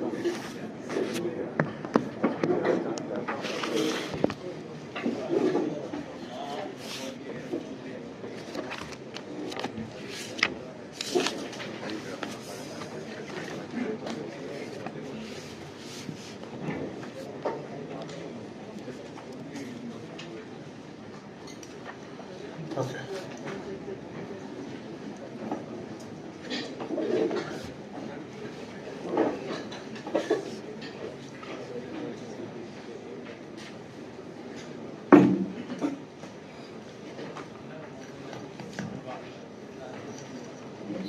Okay.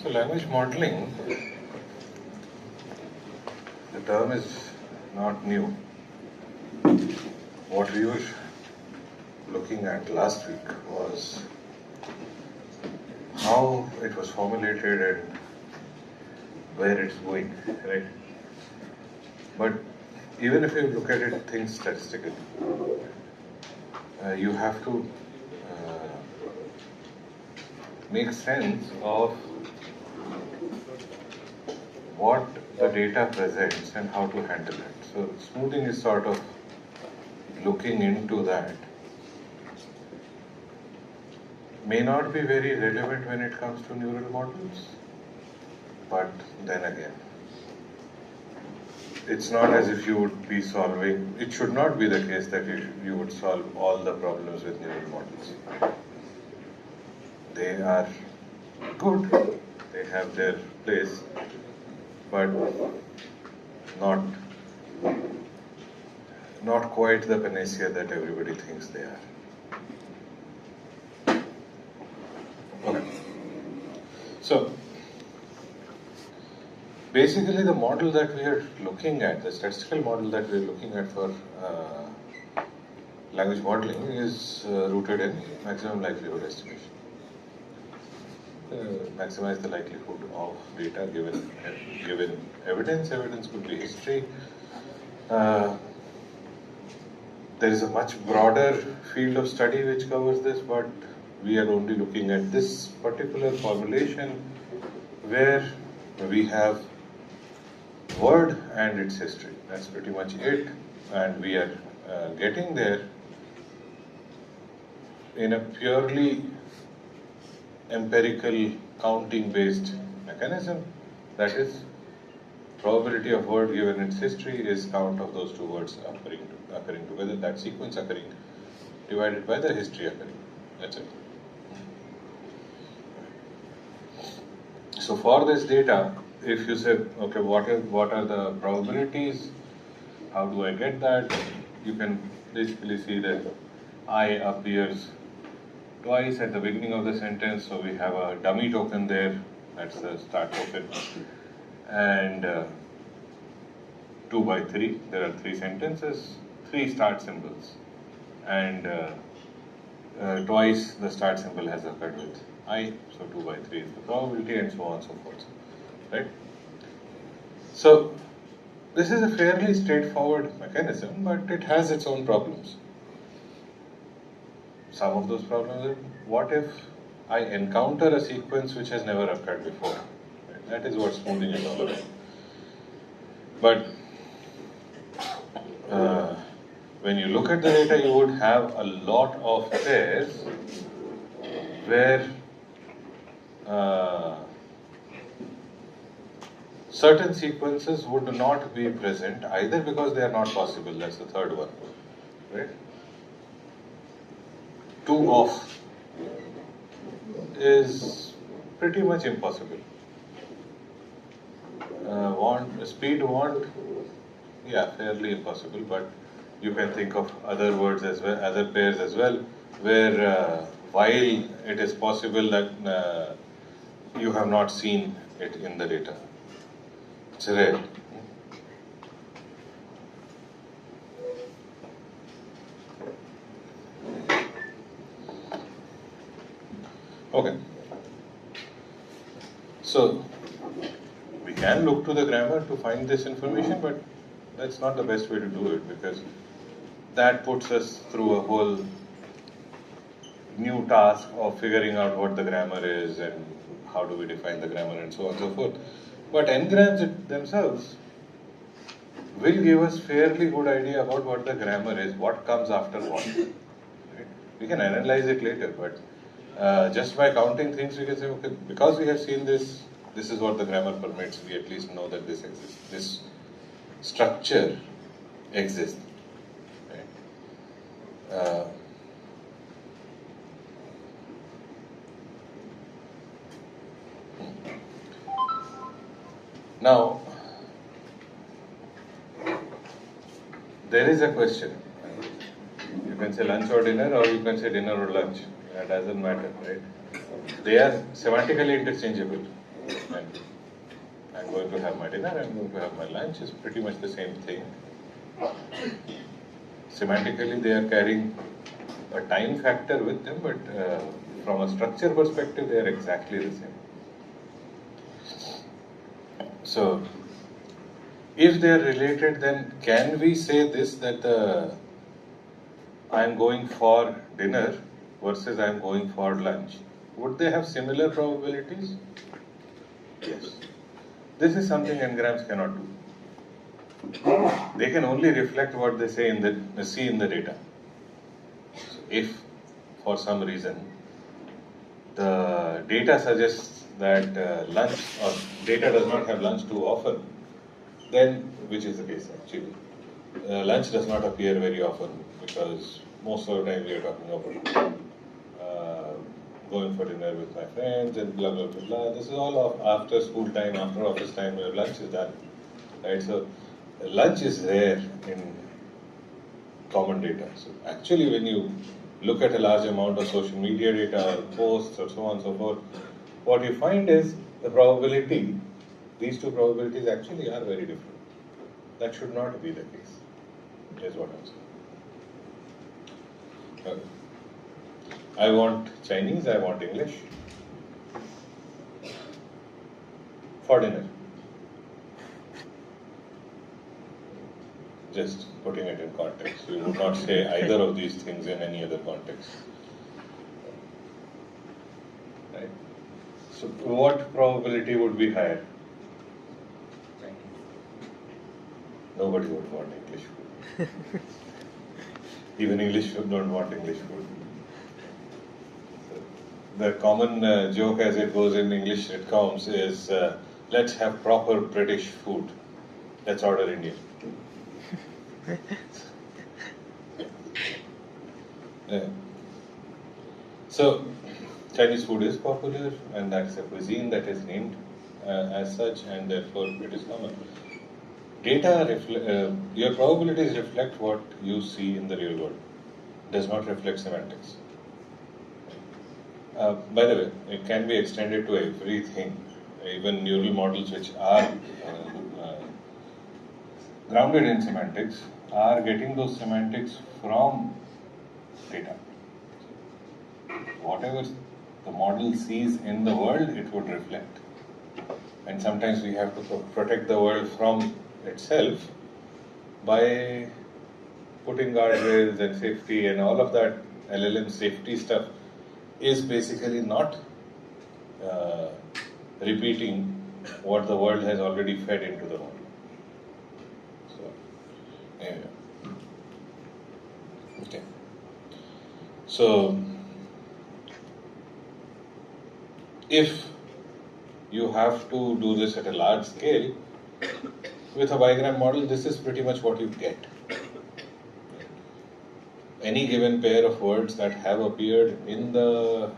So language modeling, the term is not new. What we were looking at last week was how it was formulated and where it's going, right? But even if you look at it, things statistically, you have to make sense of what the data presents and how to handle it. So smoothing is sort of looking into that. May not be very relevant when it comes to neural models, but then again, it's not as if you would be solving, it should not be the case that you would solve all the problems with neural models. They are good, they have their place, but not quite the panacea that everybody thinks they are. Okay. So, basically the model that we are looking at, the statistical model that we are looking at for language modeling is rooted in maximum likelihood estimation. Maximize the likelihood of data given evidence. Evidence could be history. There is a much broader field of study which covers this, but we are only looking at this particular formulation where we have word and its history. That's pretty much it, and we are getting there in a purely empirical counting based mechanism. That is, probability of word given its history is count of those two words occurring together, that sequence occurring divided by the history occurring. That's it. So for this data, if you say, okay, what are the probabilities? How do I get that? You can basically see that I appears twice at the beginning of the sentence, so we have a dummy token there, that's the start token, and 2 by 3, there are 3 sentences, 3 start symbols, and twice the start symbol has occurred with I, so 2 by 3 is the probability, and so on and so forth, right? So this is a fairly straightforward mechanism, but it has its own problems. Some of those problems are, what if I encounter a sequence which has never occurred before? Right? That is what smoothing is all about. But when you look at the data, you would have a lot of pairs where certain sequences would not be present either because they are not possible. That's the third one, right? 2 off is pretty much impossible. Speed want, yeah, fairly impossible, but you can think of other words as well, other pairs as well, where while it is possible that you have not seen it in the data. It's rare. Okay. So we can look to the grammar to find this information, but that's not the best way to do it, because that puts us through a whole new task of figuring out what the grammar is and how do we define the grammar and so on and so forth. But n-grams themselves will give us fairly good idea about what the grammar is, what comes after what. Right? We can analyze it later, but just by counting things, we can say, okay, because we have seen this, this is what the grammar permits. We at least know that this exists. This structure exists. Right? Now, there is a question. You can say lunch or dinner, or you can say dinner or lunch. That doesn't matter, right? They are semantically interchangeable. And I'm going to have my dinner, I'm going to have my lunch is pretty much the same thing. Semantically, they are carrying a time factor with them, but from a structure perspective, they are exactly the same. So, if they are related, then can we say this, that I am going for dinner versus I am going for lunch? Would they have similar probabilities? Yes. This is something n-grams cannot do. They can only reflect what they say in the see in the data. So if for some reason the data suggests that lunch or data does not have lunch too often, then which is the case actually, lunch does not appear very often because most of the time we are talking about going for dinner with my friends and blah blah blah blah. This is all of after school time, after office time, where lunch is done, right? So lunch is rare in common data. So actually, when you look at a large amount of social media data, or posts, or so on and so forth, what you find is the probability. These two probabilities actually are very different. That should not be the case. Is what I'm saying. Okay. I want Chinese, I want English for dinner. Just putting it in context. We would not say either of these things in any other context. Right? So what probability would be higher? Nobody would want English food. Even English don't want English food. The common joke as it goes in English sitcoms is, let's have proper British food. Let's order Indian. Yeah. So, Chinese food is popular, and that's a cuisine that is named as such, and therefore it is common. Your probabilities reflect what you see in the real world. Does not reflect semantics. By the way, it can be extended to everything, even neural models which are grounded in semantics are getting those semantics from data. Whatever the model sees in the world, it would reflect. And sometimes we have to protect the world from itself by putting guardrails and safety and all of that. LLM safety stuff is basically not repeating what the world has already fed into the model. So, anyway. Okay. So, if you have to do this at a large scale, with a bigram model, this is pretty much what you get. Any given pair of words that have appeared in the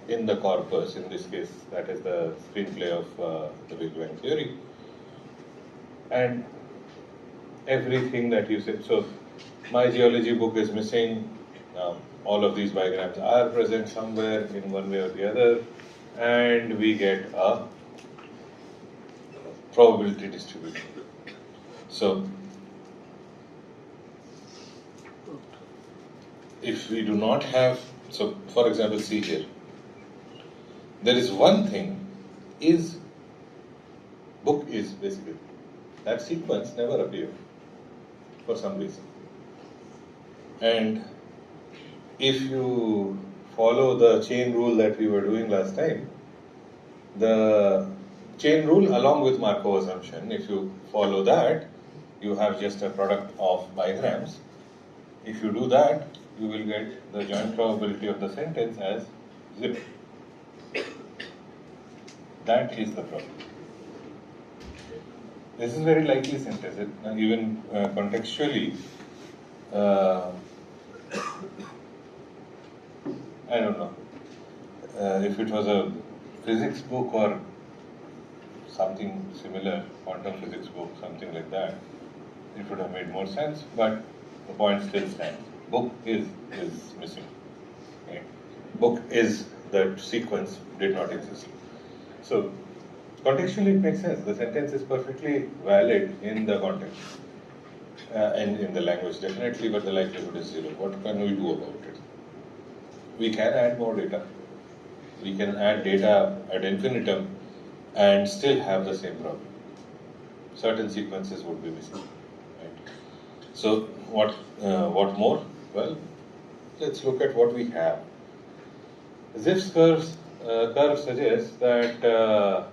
corpus, in this case, that is the screenplay of the Big Bang Theory, and everything that you said. So, my geology book is missing. All of these bigrams are present somewhere in one way or the other, and we get a probability distribution. So, if we do not have, so for example, see here, there is one thing, book is basically, that sequence never appeared for some reason. And if you follow the chain rule that we were doing last time, the chain rule along with Markov assumption. If you follow that, you have just a product of bigrams. If you do that, you will get the joint probability of the sentence as 0. That is the problem. This is very likely sentence. Even contextually, I don't know if it was a physics book or something similar, quantum physics book, something like that, it would have made more sense, but the point still stands. Book is missing. Okay? Book is that sequence did not exist. So contextually it makes sense. The sentence is perfectly valid in the context and in the language definitely, but the likelihood is 0. What can we do about it? We can add more data. We can add data ad infinitum and still have the same problem. Certain sequences would be missing. Right? So what more? Well, let's look at what we have. Zipf's curve suggests that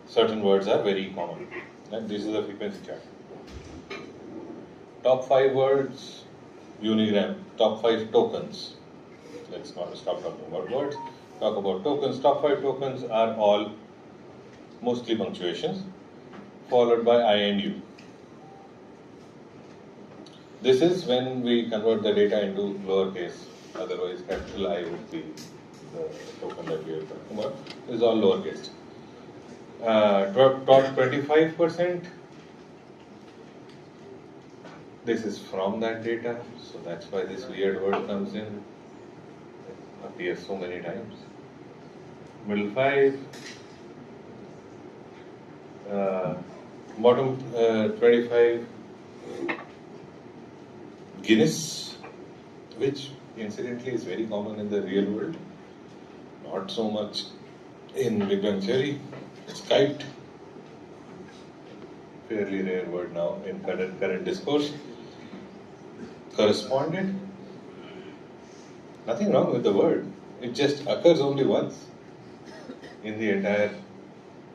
certain words are very common. And this is a frequency chart. Top 5 words, unigram. Top 5 tokens. Let's not stop talking about words. Talk about tokens. Top 5 tokens are all mostly punctuations, followed by I and U. This is when we convert the data into lowercase. Otherwise, capital I would be the token that we are talking about. This is all lowercase. Top 25%. This is from that data, so that's why this weird word comes in. It appears so many times. Middle 5. Bottom 25. Guinness, which incidentally is very common in the real world, not so much in Big Bang Theory. It's kite, fairly rare word now in current discourse. Corresponded, nothing wrong with the word, it just occurs only once in the entire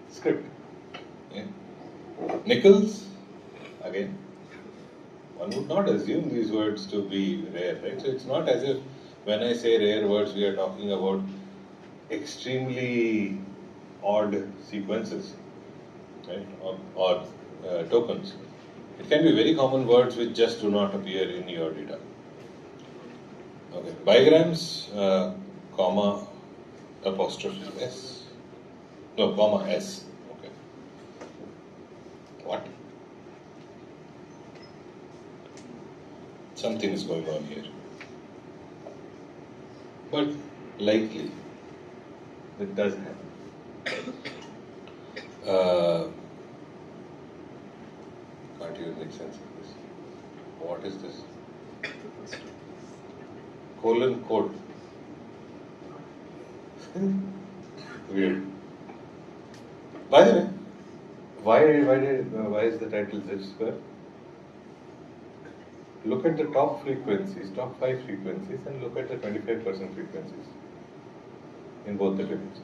script. Yeah. Nickels, again, one would not assume these words to be rare, right? So it's not as if when I say rare words, we are talking about extremely odd sequences, right? Or tokens. It can be very common words which just do not appear in your data. Okay, bigrams, comma, apostrophe S. No, comma S. Okay. What? Something is going on here. But likely, it does happen. Can't even make sense of this. What is this? Colon code. Weird. By the way, why is the title Z square? Look at the top frequencies, top 5 frequencies, and look at the 25% frequencies in both the tables.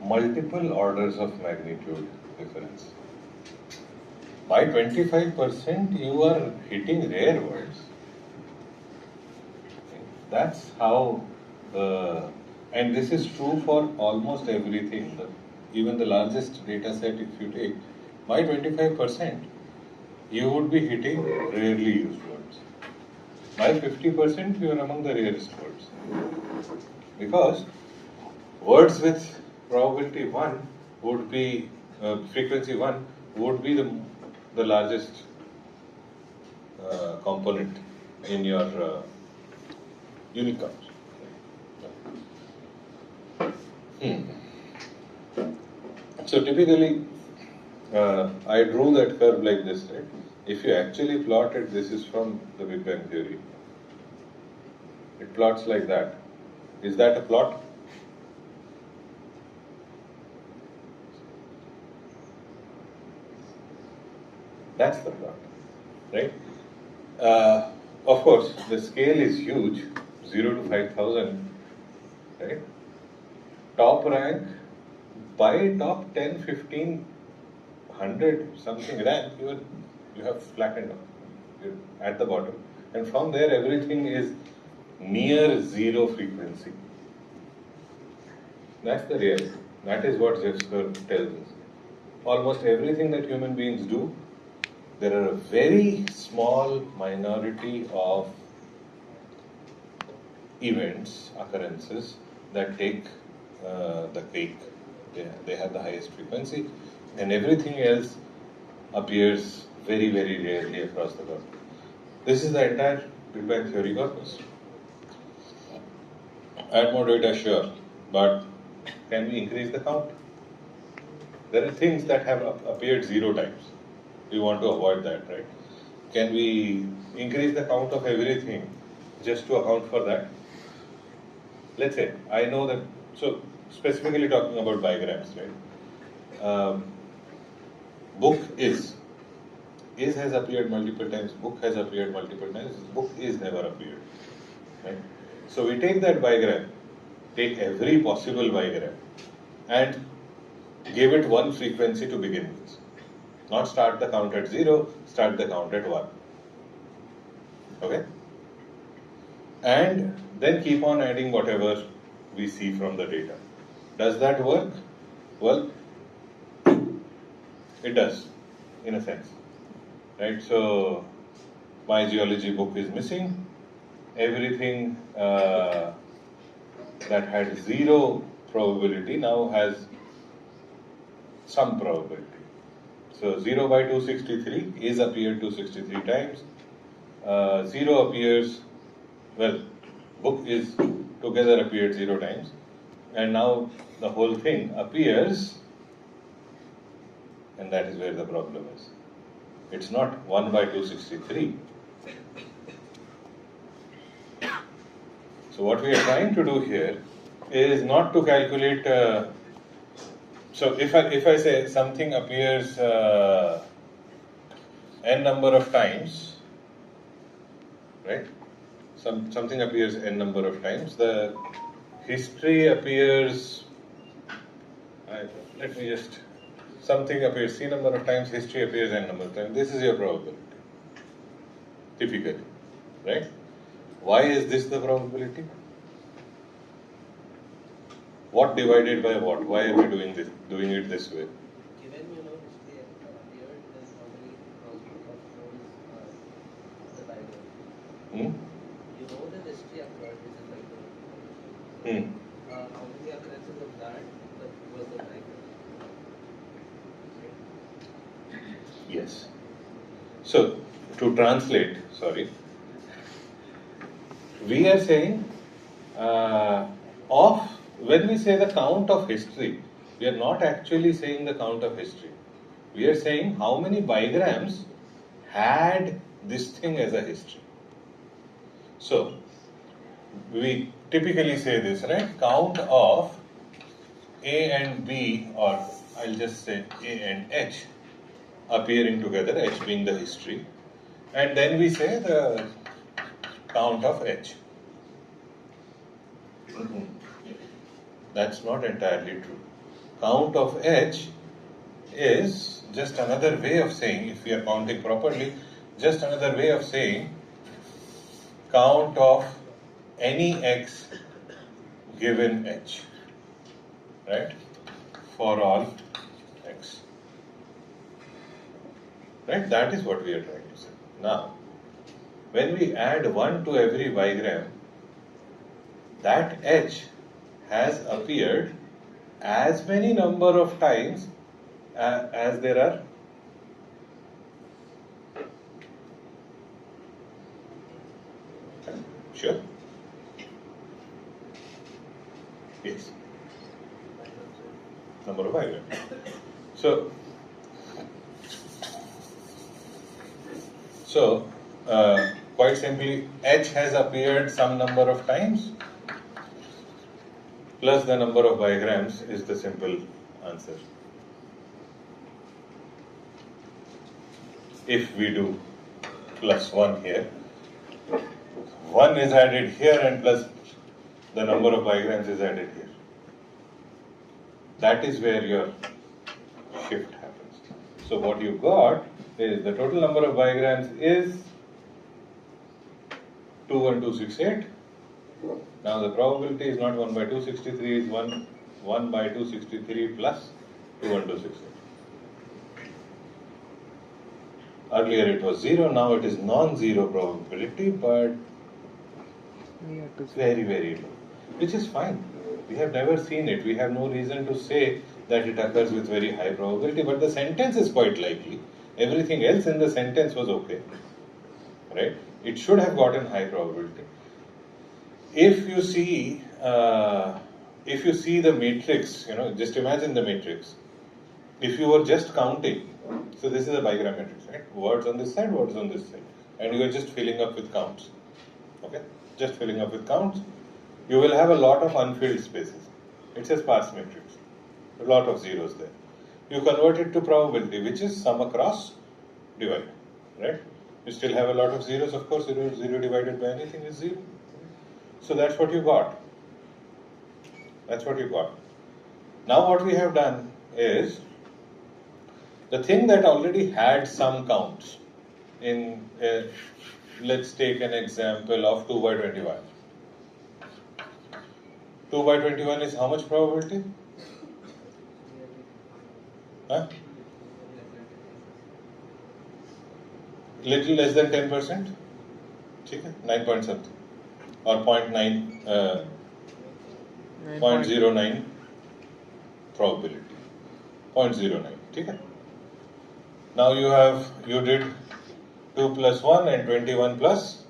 Multiple orders of magnitude difference. By 25%, you are hitting rare words. That's how, and this is true for almost everything. Even the largest data set, if you take, by 25%, you would be hitting rarely used words. By 50%, you are among the rarest words. Because words with probability 1 would be, frequency 1 would be the largest component in your unit count. So typically, I drew that curve like this, right? If you actually plot it, this is from the Big Bang Theory. It plots like that. Is that a plot? That's the plot, right? Of course, the scale is huge, 0 to 5,000, right? Top rank, by top 10, 15, 100 something rank, you have flattened out. You're at the bottom. And from there, everything is near zero frequency. That's the reality. That is what Zev's curve tells us. Almost everything that human beings do, there are a very small minority of events, occurrences that take the cake. They have the highest frequency, and everything else appears very, very rarely across the world. This is the entire Big Bang theory corpus. Add more data, sure, but can we increase the count? There are things that have appeared 0 times. We want to avoid that, right? Can we increase the count of everything just to account for that? Let's say, I know that, so specifically talking about bigrams, right? Book is has appeared multiple times, book has appeared multiple times, book is never appeared, right? So we take that bigram, take every possible bigram, and give it one frequency to begin with. Not start the count at 0, start the count at 1. Okay? And then keep on adding whatever we see from the data. Does that work? Well, it does, in a sense. Right? So, my geology book is missing. Everything that had 0 probability now has some probability. So 0 by 263 is appeared 263 times. 0 appears, well, book is together appeared 0 times. And now the whole thing appears, and that is where the problem is. It's not 1 by 263. So what we are trying to do here is not to calculate. So if I say something appears n number of times, right? Something appears n number of times. The history appears. Let me just. Something appears c number of times. History appears n number of times. This is your probability. Typically, right? Why is this the probability? What divided by what? Why are we doing it this way? Given history appeared, then how many of the Bible? You know the history occurred, which is like how many occurrences of that was the Bible? Yes. So to translate, we are saying when we say the count of history, we are not actually saying the count of history. We are saying how many bigrams had this thing as a history. So we typically say this, right? Count of A and B, or I'll just say A and H appearing together, H being the history, and then we say the count of H. That's not entirely true. Count of H is just another way of saying, if we are counting properly, just another way of saying count of any X given H, right? For all X. Right? That is what we are trying to say. Now, when we add 1 to every bigram, that H has appeared as many number of times as there are sure? Yes. Number of bigrams. So quite simply, H has appeared some number of times plus the number of bigrams is the simple answer. If we do +1 here, 1 is added here and plus the number of bigrams is added here. That is where your shift happens. So what you got is the total number of bigrams is 21268. Now the probability is not 1 by 263, is 1 by 263 plus 21268. Earlier it was 0, now it is non-zero probability, but very, very low, which is fine. We have never seen it. We have no reason to say that it occurs with very high probability, but the sentence is quite likely. Everything else in the sentence was okay, right? It should have gotten high probability. If you see the matrix, just imagine the matrix. If you were just counting, so this is a bigram matrix, right? Words on this side, words on this side, and you are just filling up with counts. Okay, just filling up with counts. You will have a lot of unfilled spaces. It's a sparse matrix, a lot of zeros there. You convert it to probability, which is sum across divide, right? You still have a lot of zeros, of course. 0 divided by anything is 0. So that's what you got. That's what you got. Now what we have done is the thing that already had some counts in, let's take an example of 2 by 21. 2 by 21 is how much probability? Huh? Little less than 10%? 9 point something. Or 0.09 probability. 0.09. Okay? Now you did 2 plus 1 and 21 plus.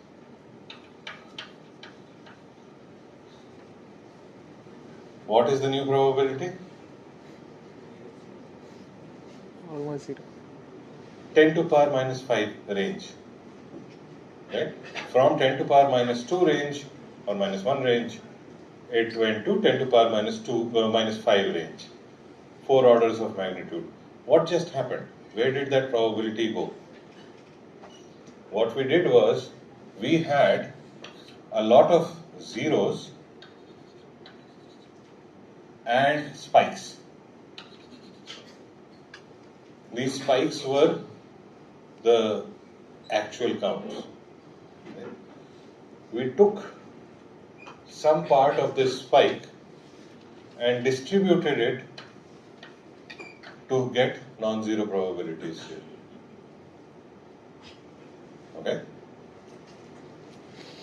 What is the new probability? Almost 0. 10 to power minus 5 range. Right? From 10 to power minus 2 range or minus 1 range, it went to 10 to power minus 5 range. 4 orders of magnitude. What just happened? Where did that probability go? What we did was, we had a lot of zeros and spikes. These spikes were the actual counts. We took some part of this spike and distributed it to get non-zero probabilities here. Okay?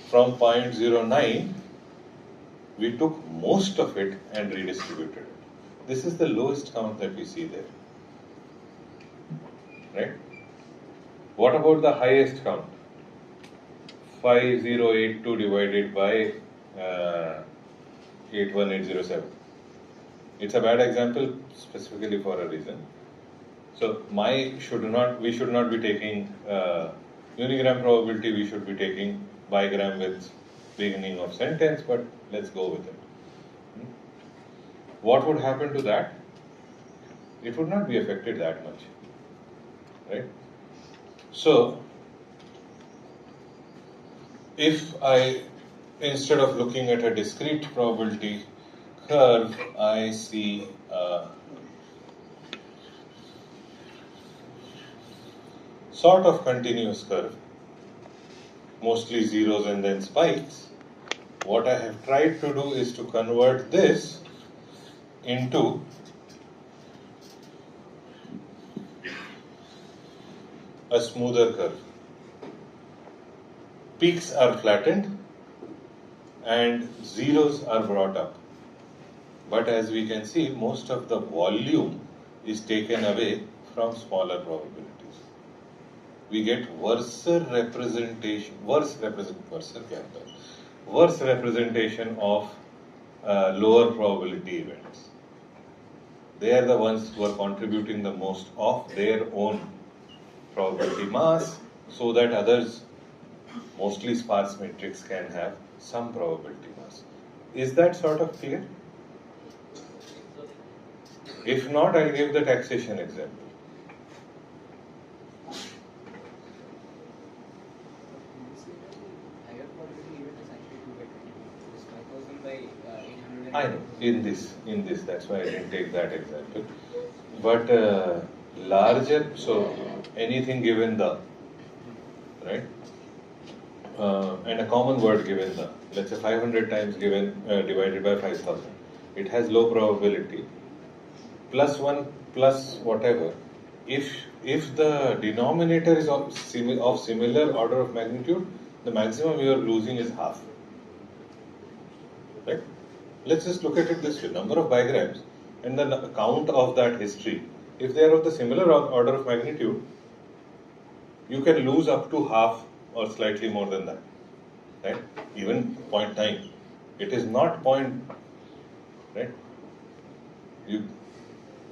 From 0.09, we took most of it and redistributed it. This is the lowest count that we see there. Right? What about the highest count? 5082 divided by 81807. It's a bad example specifically for a reason. So we should not be taking unigram probability, we should be taking bigram with beginning of sentence, but let's go with it. What would happen to that? It would not be affected that much, right? So, if I, instead of looking at a discrete probability curve, I see a sort of continuous curve, mostly zeros and then spikes, what I have tried to do is to convert this into a smoother curve. Peaks are flattened and zeros are brought up. But as we can see, most of the volume is taken away from smaller probabilities. We get worse representation of lower probability events. They are the ones who are contributing the most of their own probability mass, so that others, mostly sparse matrix, can have some probability mass. Is that sort of clear? If not, I'll give the taxation example. Higher probability event in this, that's why I didn't take that example. But larger, so anything given the, right? And a common word given the, let's say 500 times given divided by 5,000. It has low probability, plus 1 plus whatever. If the denominator is of similar order of magnitude, the maximum you are losing is half. Right? Let's just look at it this way: number of bigrams and the count of that history. If they are of the similar order of magnitude, you can lose up to half or slightly more than that. Right? Even 0.9. It is not point. Right?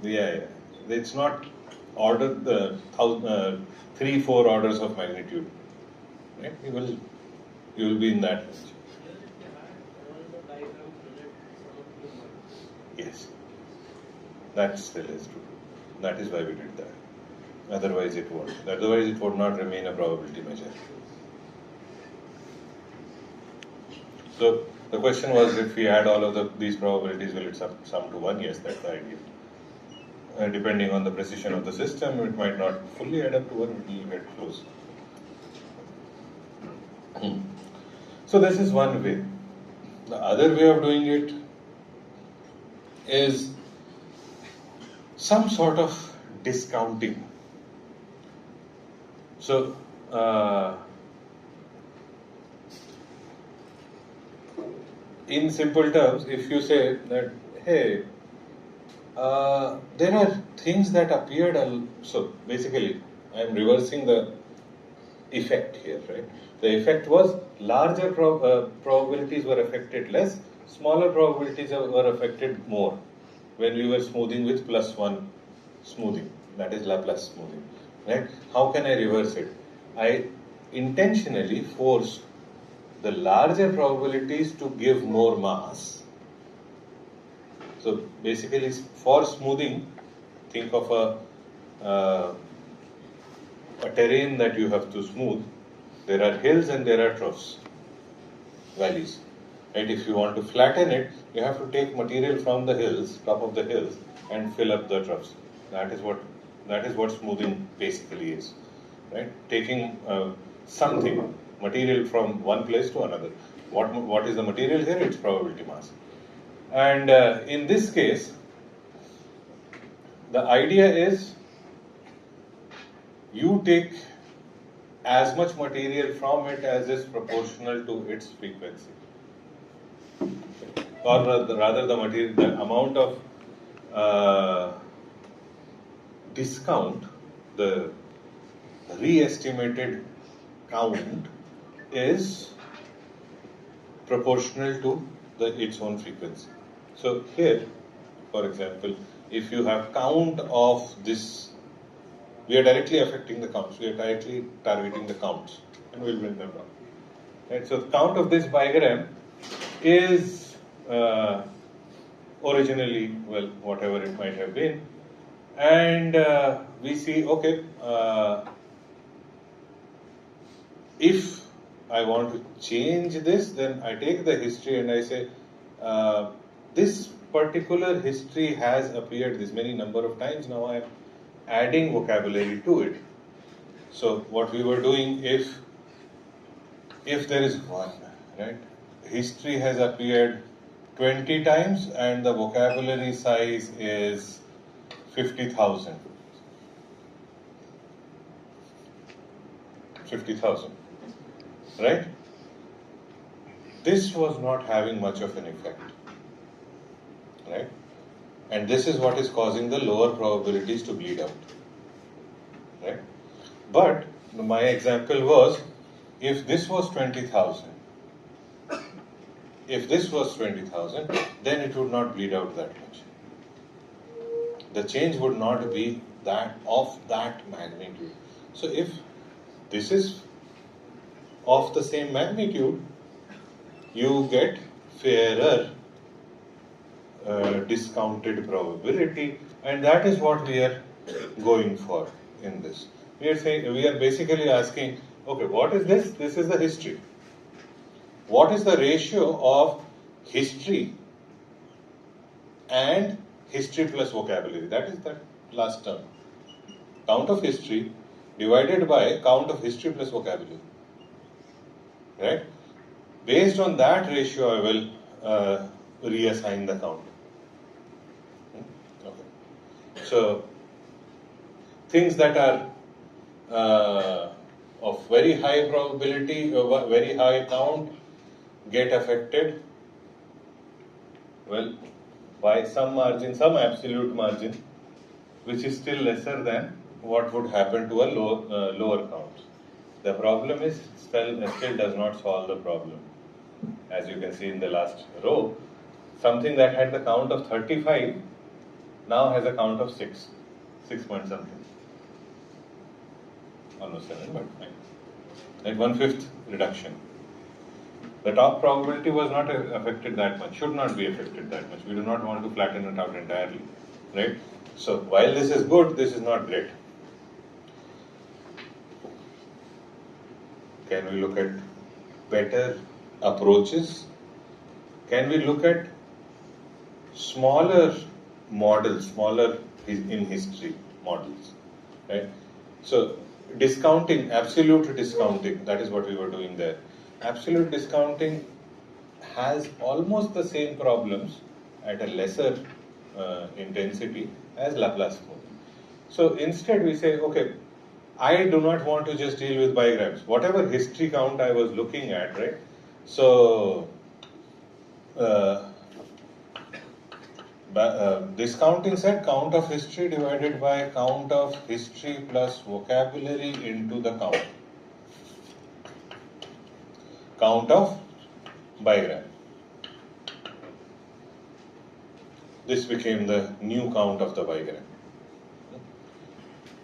Yeah. It's not order the 3-4 orders of magnitude. Right? You will be in that range. Yes, that still is true. That is why we did that. Otherwise it won't. Otherwise it would not remain a probability measure. So the question was, if we add all of these probabilities, will it sum to 1? Yes, that's the idea. Depending on the precision of the system, it might not fully add up to 1, it will get close. So this is one way. The other way of doing it is some sort of discounting. So, in simple terms, if you say that, hey, there are things that appeared, so basically I am reversing the effect here, right? The effect was larger probabilities were affected less, smaller probabilities were affected more when we were smoothing with +1 smoothing, that is Laplace smoothing, right? How can I reverse it? I intentionally force the larger probabilities to give more mass. So basically, for smoothing, think of a terrain that you have to smooth. There are hills and there are troughs, valleys. Right? If you want to flatten it, you have to take material from the hills, top of the hills, and fill up the troughs. That is what smoothing basically is. Right? Taking something, material from one place to another. What is the material here? It's probability mass. And in this case, the idea is you take as much material from it as is proportional to its frequency. Or rather the amount of discount, the re-estimated count is proportional to its own frequency. So here, for example, if you have count of this, we are directly affecting the counts, we are directly targeting the counts, and we'll bring them down. Right? So the count of this bigram is originally, well, whatever it might have been, and we see, okay, if I want to change this, then I take the history and I say, this particular history has appeared this many number of times, now I am adding vocabulary to it. So what we were doing, if there is one, right, history has appeared 20 times and the vocabulary size is 50,000. 50,000, right? This was not having much of an effect, right? And this is what is causing the lower probabilities to bleed out, right? But my example was, if this was 20,000, then it would not bleed out that much. The change would not be that of that magnitude. So if this is of the same magnitude, you get fairer discounted probability, and that is what we are going for in this. We are basically asking, okay, what is this? This is the history. What is the ratio of history and history plus vocabulary. That is that last term. Count of history divided by count of history plus vocabulary. Right? Based on that ratio, I will reassign the count. Okay. So, things that are of very high probability, very high count, get affected, well, by some margin, some absolute margin, which is still lesser than what would happen to a lower count. The problem is still does not solve the problem. As you can see in the last row, something that had the count of 35 now has a count of 6 point something. Almost 7, but at 1/5 reduction. The top probability was not affected that much, should not be affected that much. We do not want to flatten it out entirely, right? So while this is good, this is not great. Can we look at better approaches? Can we look at smaller models, smaller in history models, right? So discounting, absolute discounting, that is what we were doing there. Absolute discounting has almost the same problems at a lesser intensity as Laplace smoothing. So instead we say, okay, I do not want to just deal with bigrams. Whatever history count I was looking at, right? So discounting said count of history divided by count of history plus vocabulary into the count. Count of bigram. This became the new count of the bigram.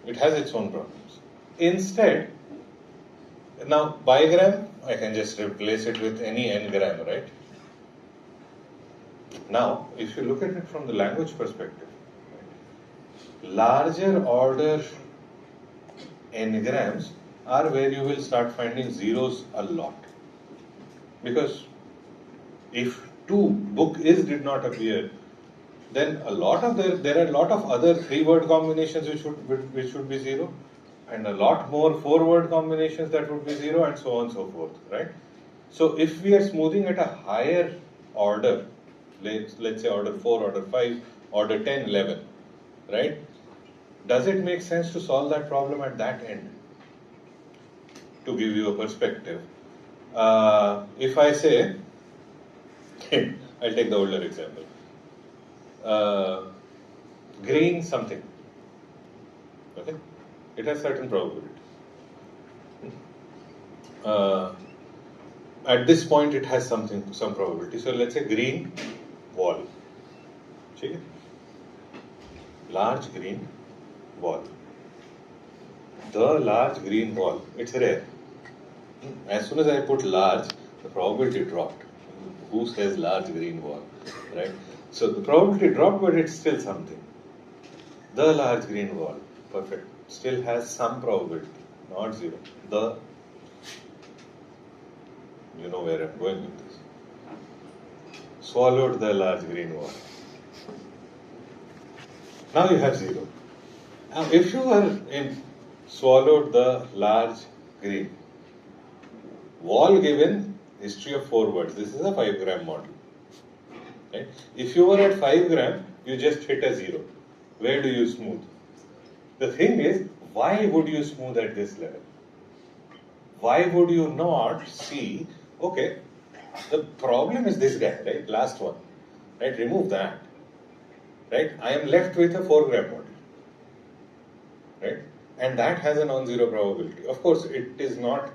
It has its own problems. Instead, now bigram, I can just replace it with any n-gram, right? Now, if you look at it from the language perspective, right, larger order n-grams are where you will start finding zeros a lot. Because if book is did not appear, then a lot of there are a lot of other 3-word combinations which should be 0, and a lot more 4-word combinations that would be 0, and so on and so forth, right? So if we are smoothing at a higher order, let's say order 4, order 5, order 10, 11, right? Does it make sense to solve that problem at that end? To give you a perspective, if I say, I'll take the older example, green something, okay? It has certain probability. At this point, it has some probability. So let's say green wall, okay? Large green wall. The large green wall, it's rare. As soon as I put large, the probability dropped. Who says large green wall, right? So the probability dropped, but it's still something. The large green wall, perfect, still has some probability, not 0. You know where I'm going with this. Swallowed the large green wall. Now you have 0. Now if you were swallowed the large green wall given history of 4 words, this is a 5-gram model. Right? If you were at 5 gram, you just hit a 0. Where do you smooth? The thing is, why would you smooth at this level? Why would you not see, okay, the problem is this guy, right? Last one, right? Remove that, right? I am left with a 4-gram model, right? And that has a non-zero probability. Of course, it is not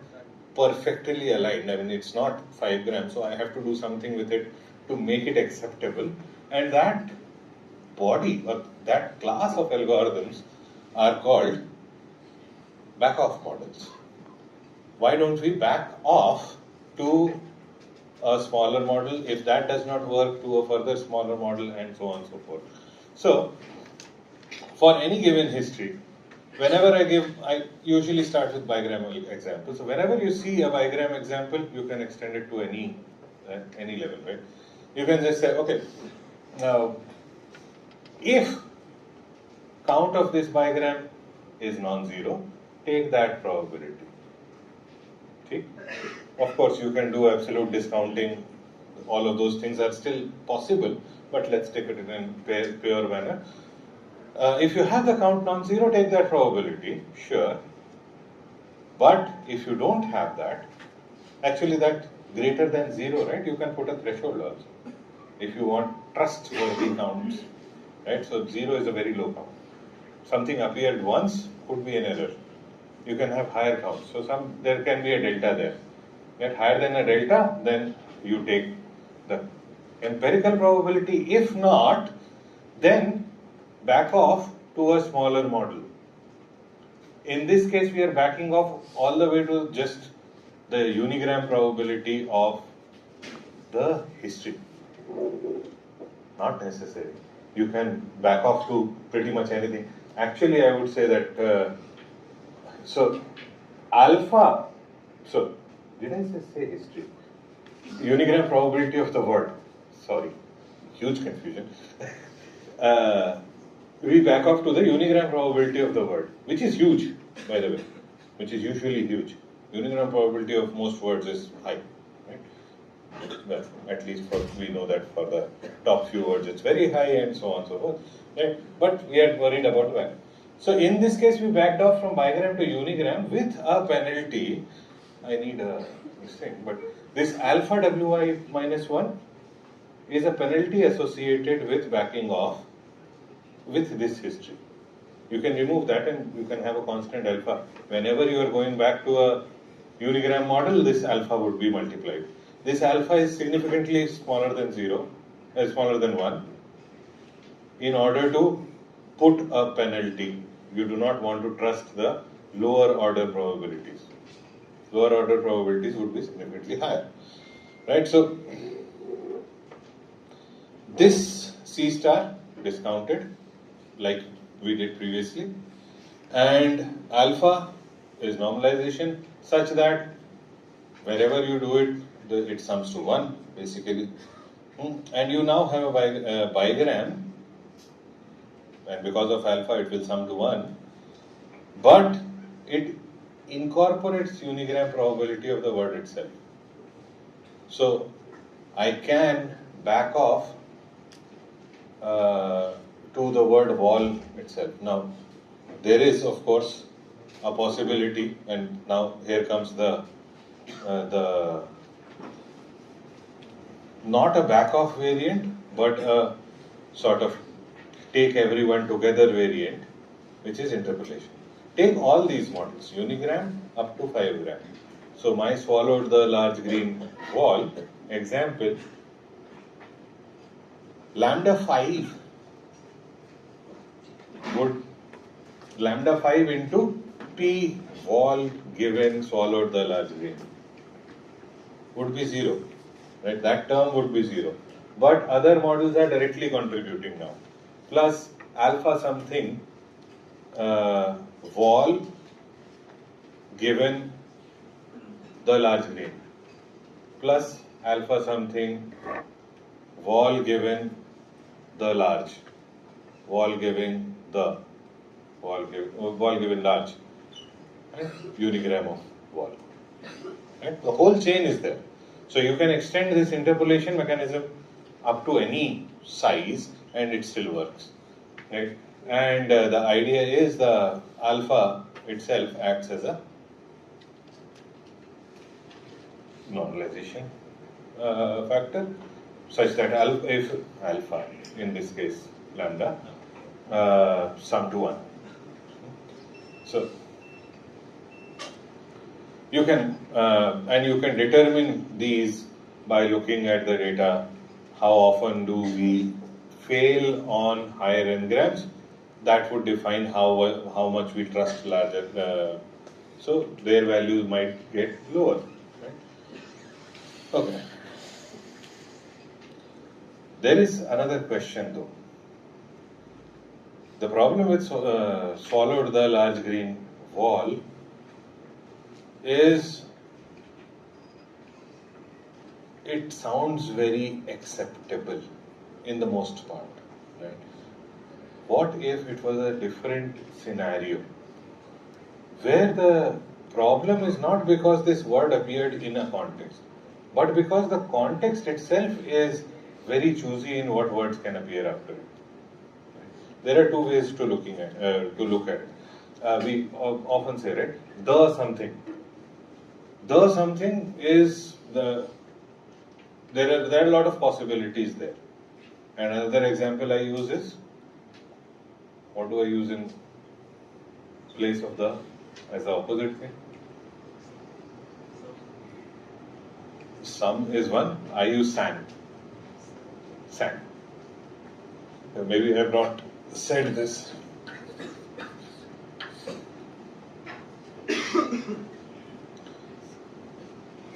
perfectly aligned. I mean, it's not 5 grams, so I have to do something with it to make it acceptable. And that body or that class of algorithms are called back-off models. Why don't we back off to a smaller model? If that does not work, to a further smaller model, and so on and so forth. So, for any given history, whenever I usually start with bigram example. So whenever you see a bigram example, you can extend it to any level, right? You can just say, okay, now If count of this bigram is non-zero, take that probability. Okay? Of course, you can do absolute discounting. All of those things are still possible, but let's take it in a pure manner. If you have the count non-zero, take that probability, sure. But if you don't have that, actually that greater than zero, right? You can put a threshold also. If you want trustworthy counts, right? So zero is a very low count. Something appeared once could be an error. You can have higher counts. So there can be a delta there. Get higher than a delta, then you take the empirical probability. If not, then back off to a smaller model. In this case, we are backing off all the way to just the unigram probability of the history. Not necessary. You can back off to pretty much anything. Actually, I would say that, so alpha, so did I say history? Unigram probability of the word. Sorry, huge confusion. We back off to the unigram probability of the word, which is huge, by the way, which is usually huge. Unigram probability of most words is high, right? Well, at least we know that for the top few words it's very high and so on and so forth, right? But we are worried about when. So in this case, we backed off from bigram to unigram with a penalty. I need this thing, but this alpha wi minus 1 is a penalty associated with backing off with this history. You can remove that and you can have a constant alpha. Whenever you are going back to a unigram model, this alpha would be multiplied. This alpha is significantly smaller than 0, smaller than 1. In order to put a penalty, you do not want to trust the lower order probabilities. Lower order probabilities would be significantly higher, right? So this C star discounted like we did previously, and alpha is normalization such that wherever you do it, it sums to 1 basically, and you now have a bigram, and because of alpha it will sum to 1, but it incorporates unigram probability of the word itself. So I can back off to the word wall itself. Now there is of course a possibility, and now here comes the not a back off variant, but a sort of take everyone together variant, which is interpolation. Take all these models, unigram up to 5 gram. So my swallowed the large green wall example, lambda 5 would lambda 5 into p wall given swallowed the large green would be 0, right? That term would be 0. But other models are directly contributing now. Plus alpha something wall given the large green plus alpha something wall given the large wall given the wall given large and unigram of wall, right? The whole chain is there, so you can extend this interpolation mechanism up to any size and it still works, right? And the idea is the alpha itself acts as a normalization factor such that if alpha, in this case lambda, sum to 1. So you can and you can determine these by looking at the data. How often do we fail on higher n-grams? That would define how much we trust larger. So their values might get lower. Right? Okay. There is another question though. The problem with swallowed the large green wall is it sounds very acceptable in the most part, right? What if it was a different scenario where the problem is not because this word appeared in a context, but because the context itself is very choosy in what words can appear after it. There are two ways to look at it. We often say, right, the something. The something is there are a lot of possibilities there. And another example I use is, what do I use in place of the as the opposite thing? Some is one. I use sand. Sand. Maybe I have not said this.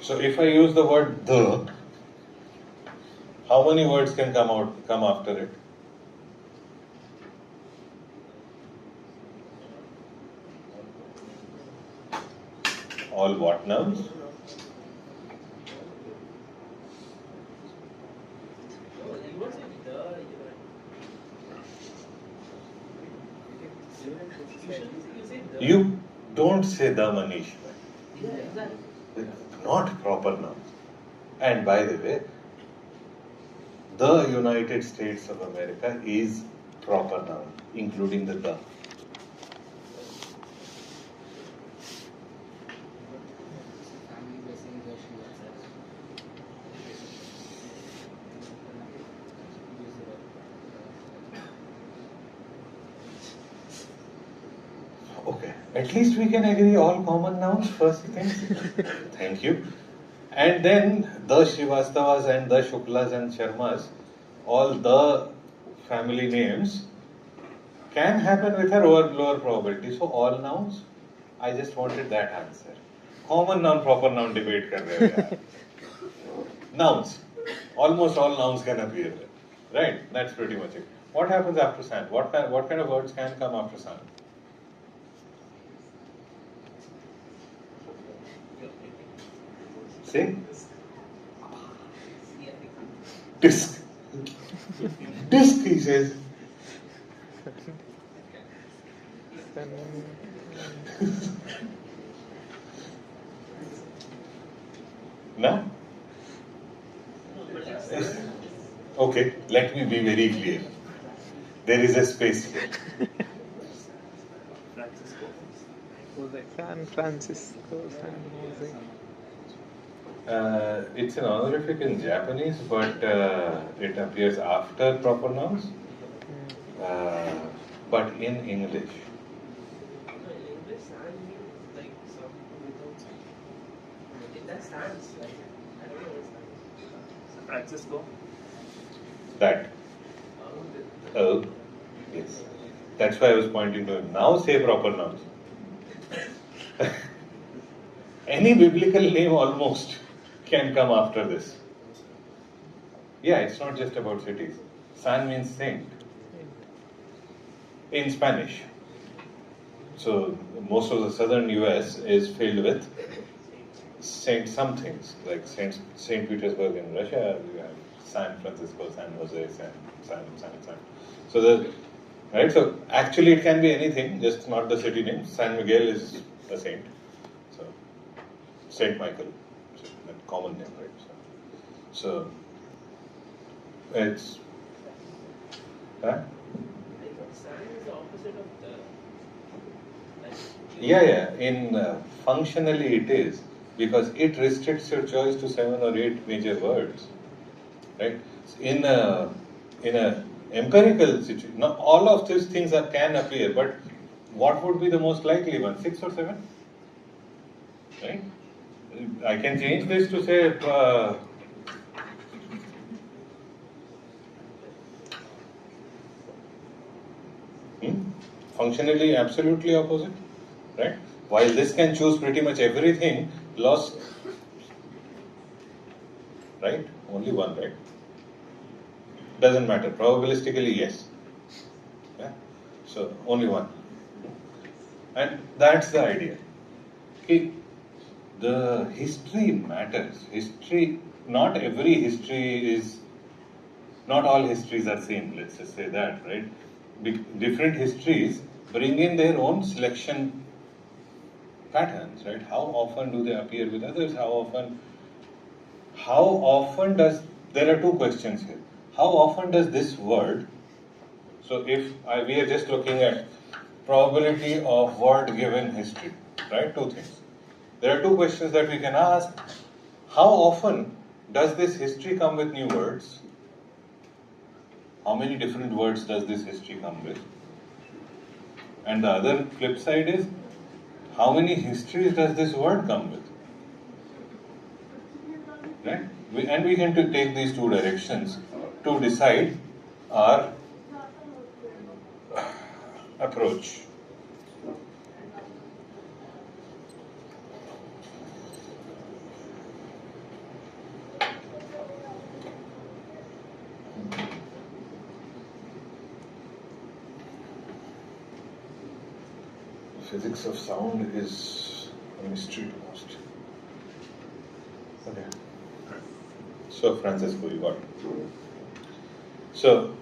So if I use the word the, how many words can come after it? All what nouns? You don't say the, Manish. Yeah, exactly. Not proper nouns. And by the way, the United States of America is proper noun, including the. Okay, at least we can agree all common nouns first things. Thank you. And then the Srivastavas and the Shuklas and Sharmas, all the family names can happen with a lower probability. So all nouns, I just wanted that answer. Common noun, proper noun debate kar rahe ho yaar. Nouns, almost all nouns can appear there. Right, that's pretty much it. What happens after sand? What kind of words can come after sand? Say? Disc. Disc, he says. No? Okay, let me be very clear. There is a space here. San Francisco, San Jose. It's an honorific in Japanese, but it appears after proper nouns. But in English. No, in English, sand means like some without sand. That stands, like, I don't know what stands. San Francisco. That. Oh, yes. That's why I was pointing to it. Now say proper nouns. Any biblical name almost can come after this. Yeah, it's not just about cities. San means saint in Spanish. So most of the southern US is filled with saint somethings, like Saint Petersburg in Russia, you have San Francisco, San Jose, San. So right, so actually it can be anything, just not the city name. San Miguel is a saint. So Saint Michael, so that common name, right? So it's Sand is the opposite of the. Like, yeah. In functionally it is, because it restricts your choice to 7 or 8 major words, right? In a empirical situation, not all of these things can appear, but what would be the most likely one? 6 or 7, right? I can change this to say functionally absolutely opposite, right? While this can choose pretty much everything, lost, right? Only one, right? Doesn't matter. Probabilistically, yes. Yeah? So, only one. And that's the idea. Okay. The history matters. History, not every history is, not all histories are same, let's just say that, right? different histories bring in their own selection patterns, right? How often do they appear with others? How often does, there are two questions here. How often does this word, so if we are just looking at probability of word given history, right? Two things. There are two questions that we can ask. How often does this history come with new words? How many different words does this history come with? And the other flip side is, how many histories does this word come with? Right? And we can take these two directions to decide our approach. Physics of sound is a mystery to most. Okay. So, Francisco, you got it. So,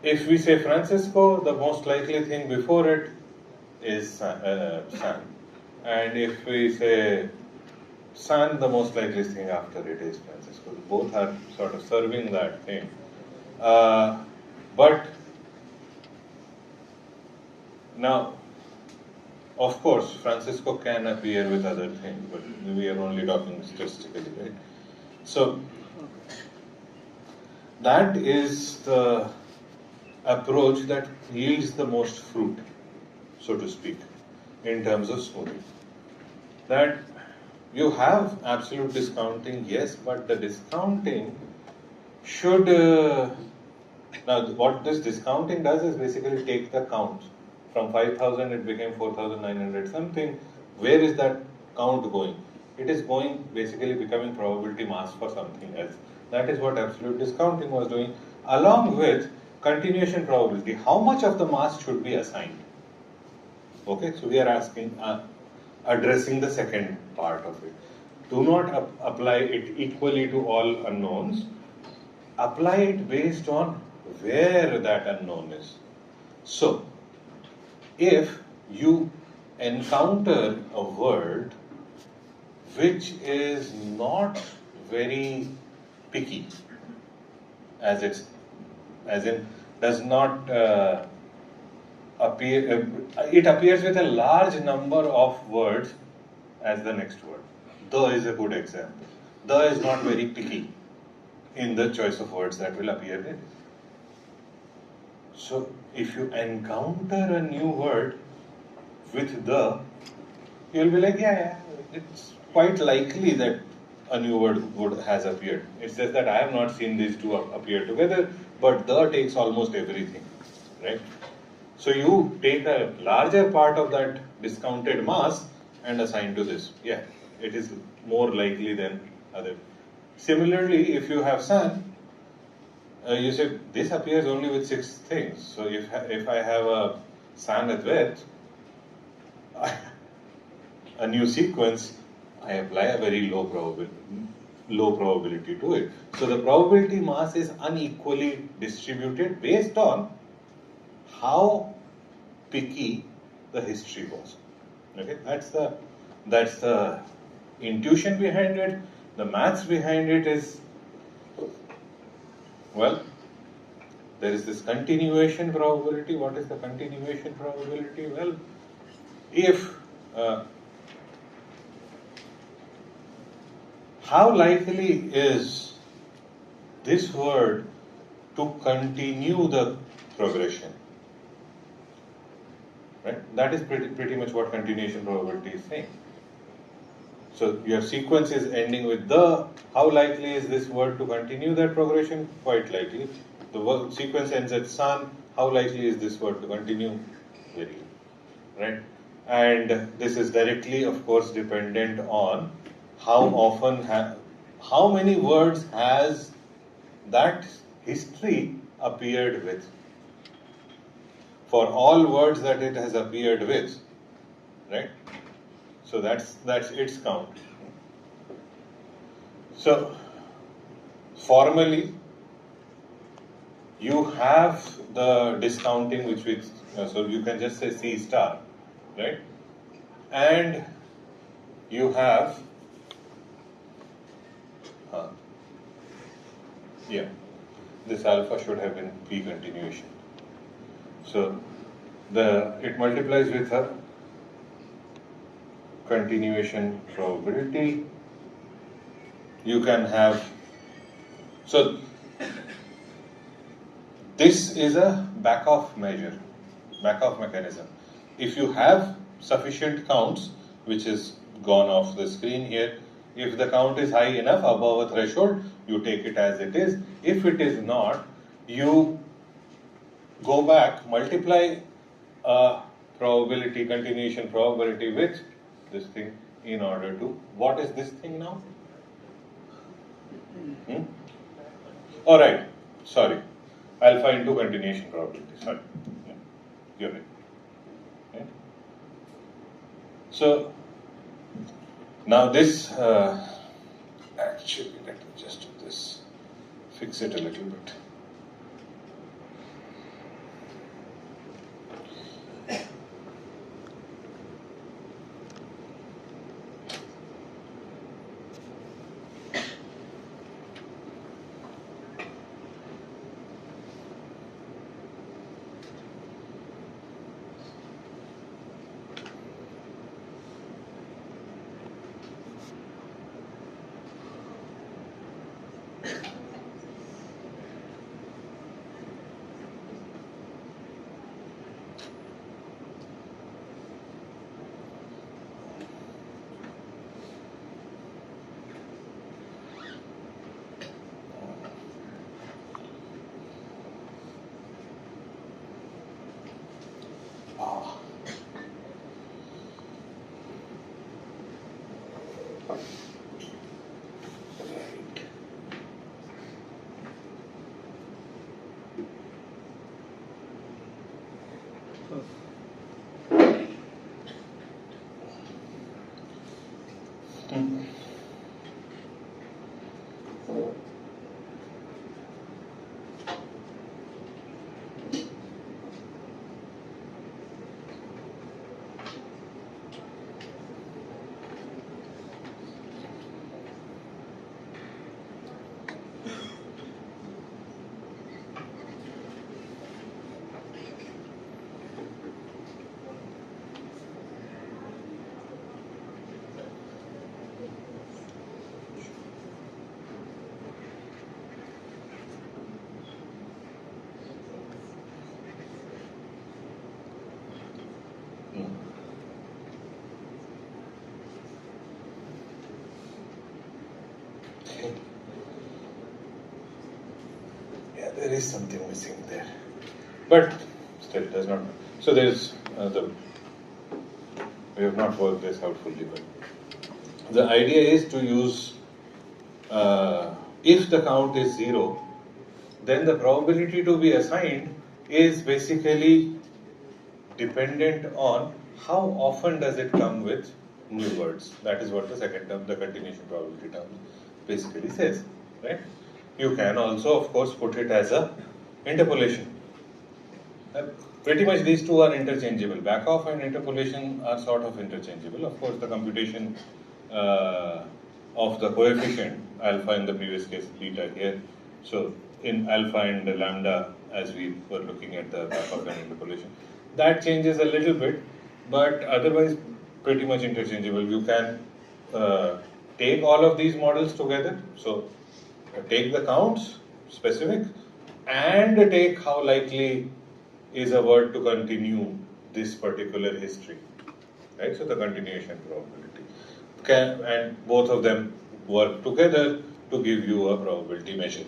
if we say Francisco, the most likely thing before it is San. And if we say San, the most likely thing after it is Francisco. Both are sort of serving that thing. But now, of course, Francisco can appear with other things, but we are only talking statistically, right? So, that is the approach that yields the most fruit, so to speak, in terms of smoothing. That you have absolute discounting, yes, but the discounting should, now what this discounting does is basically take the count. From 5,000 it became 4,900 something. Where is that count going? It is going, basically becoming probability mass for something else. That is what absolute discounting was doing, along with continuation probability. How much of the mass should be assigned? Okay, so we are asking, addressing the second part of it. Do not apply it equally to all unknowns. Apply it based on where that unknown is. So, if you encounter a word which is not very picky, as in does not appear, it appears with a large number of words as the next word. The is a good example. The is not very picky in the choice of words that will appear in. So, if you encounter a new word with the, you'll be like, yeah, it's quite likely that a new word has appeared. It's just that I have not seen these two appear together, but the takes almost everything, right? So you take a larger part of that discounted mass and assign to this. Yeah, it is more likely than other. Similarly, if you have San, you say this appears only with 6 things. So if I have a San Advait, a new sequence, I apply a very low probability to it. So the probability mass is unequally distributed based on how picky the history was. Okay, that's the intuition behind it. The maths behind it is, well, there is this continuation probability. What is the continuation probability? Well, if how likely is this word to continue the progression? Right? That is pretty much what continuation probability is saying. So your sequence is ending with the. How likely is this word to continue that progression? Quite likely. The sequence ends at San. How likely is this word to continue? Very low. Right? And this is directly, of course, dependent on how often, how many words has that history appeared with. For all words that it has appeared with, right? So that's its count. So formally you have the discounting which so you can just say C star, right? And you have yeah, this alpha should have been P continuation. So it multiplies with a continuation probability. You can have, so this is a back-off measure, back-off mechanism. If you have sufficient counts, which is gone off the screen here, if the count is high enough above a threshold, you take it as it is. If it is not, you go back, multiply probability, continuation probability with this thing in order to, what is this thing now? Alright, sorry, alpha into continuation probability, sorry, yeah, you're right. Okay. So, now this, actually let me just do this, fix it a little bit. Yeah, there is something missing there, but still it does not. So there is we have not worked this out fully, but the idea is to use if the count is 0, then the probability to be assigned is basically dependent on how often does it come with new words. That is what the second term, the continuation probability term, basically says, right? You can also, of course, put it as a interpolation. Pretty much these two are interchangeable. Back off and interpolation are sort of interchangeable. Of course, the computation of the coefficient, alpha in the previous case, beta here. So in alpha and lambda, as we were looking at the back off and interpolation, that changes a little bit, but otherwise pretty much interchangeable. You can take all of these models together. So take the counts, specific, and take how likely is a word to continue this particular history, right? So the continuation probability and both of them work together to give you a probability measure.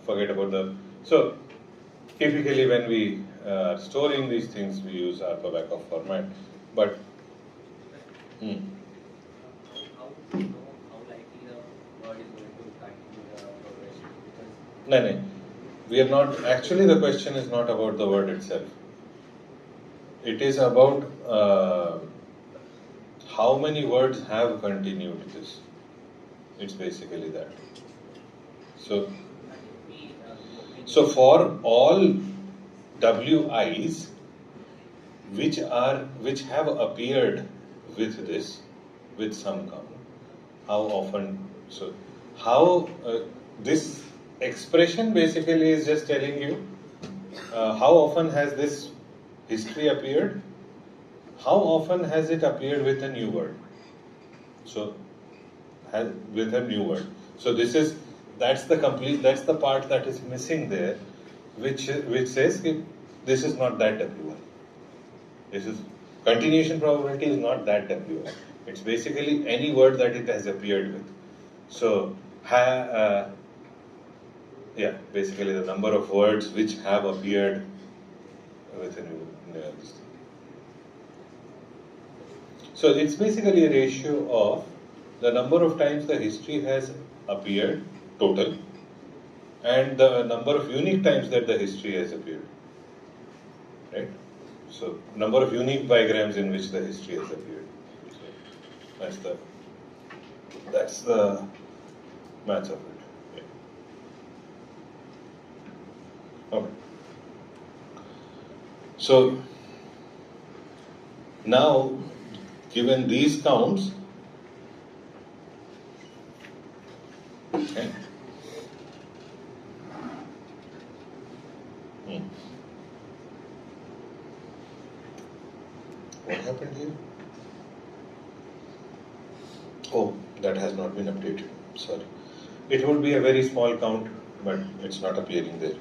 Forget about so typically when we are storing these things, we use alpha backup format, but How do you know how likely the word is going to continue the progression? no, we are not, actually the question is not about the word itself. It is about how many words have continued this. It's basically that. So for all WIs which have appeared with some count, how often? So how this expression basically is just telling you how often has this history appeared, how often has it appeared with a new word. So with a new word. So that's the part that is missing there, which says this is not that WI. This is continuation probability is not that WI. It's basically any word that it has appeared with. So basically the number of words which have appeared with a new this thing. So it's basically a ratio of the number of times the history has appeared, total, and the number of unique times that the history has appeared. Right? So, number of unique bigrams in which the history has appeared. So that's the math of it. Yeah. Okay. So, now, given these counts, okay. What happened here? Oh, that has not been updated. Sorry. It would be a very small count, but it's not appearing there.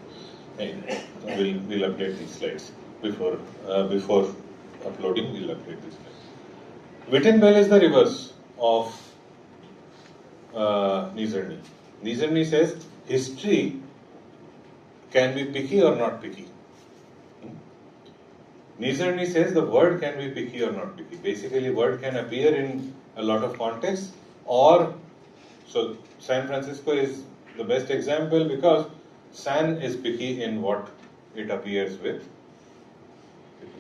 Anyway, we'll update these slides before uploading. We'll update these slides. Witten-Bell is the reverse of Nizerny. Nizerny says history can be picky or not picky. Nizerny says the word can be picky or not picky. Basically, word can appear in a lot of contexts, or so San Francisco is the best example because San is picky in what it appears with,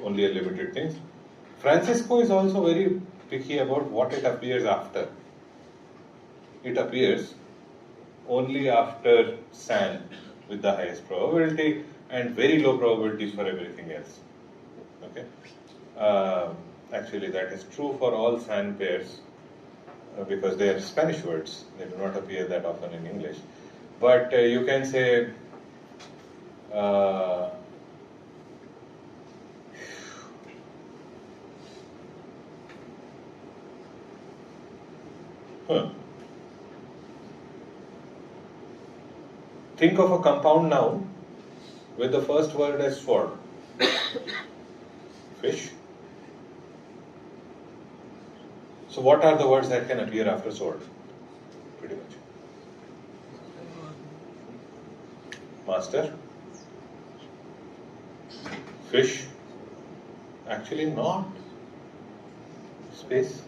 only a limited things. Francisco is also very picky about what it appears after. It appears only after San with the highest probability and very low probabilities for everything else. Okay. Actually, that is true for all San pairs because they are Spanish words. They do not appear that often in English. But you can say think of a compound noun with the first word as sword. Fish. So what are the words that can appear after sword? Pretty much. Master. Fish. Actually not. Space.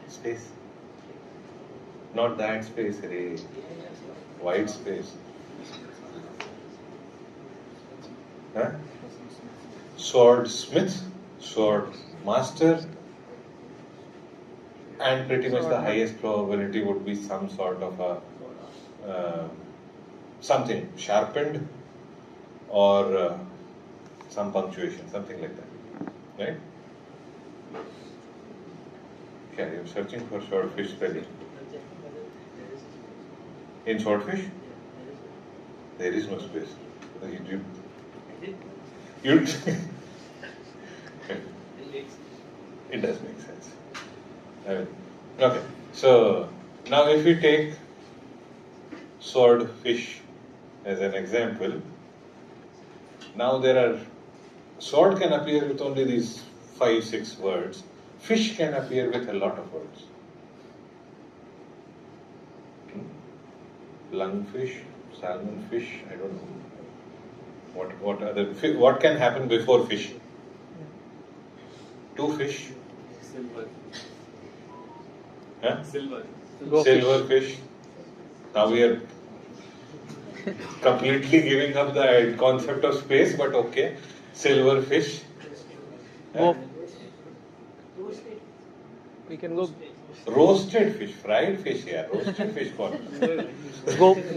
Space. Not that space, Ray. White space. Huh? Sword smith, sword master, and pretty much the highest probability would be some sort of a something sharpened or some punctuation, something like that, right? Yeah, you're searching for swordfish spelling. In swordfish, there is no space. You it does make sense. Okay, so now if you take swordfish as an example, now sword can appear with only these 5-6 words. Fish can appear with a lot of words. Lungfish, salmon fish, I don't know. What can happen before fish? 2 fish. Silver. Huh? Silver. Silver fish. Now we are completely giving up the concept of space, but okay. Silver fish. Go. We can go. Roasted fish, fried fish, yeah. Roasted fish called.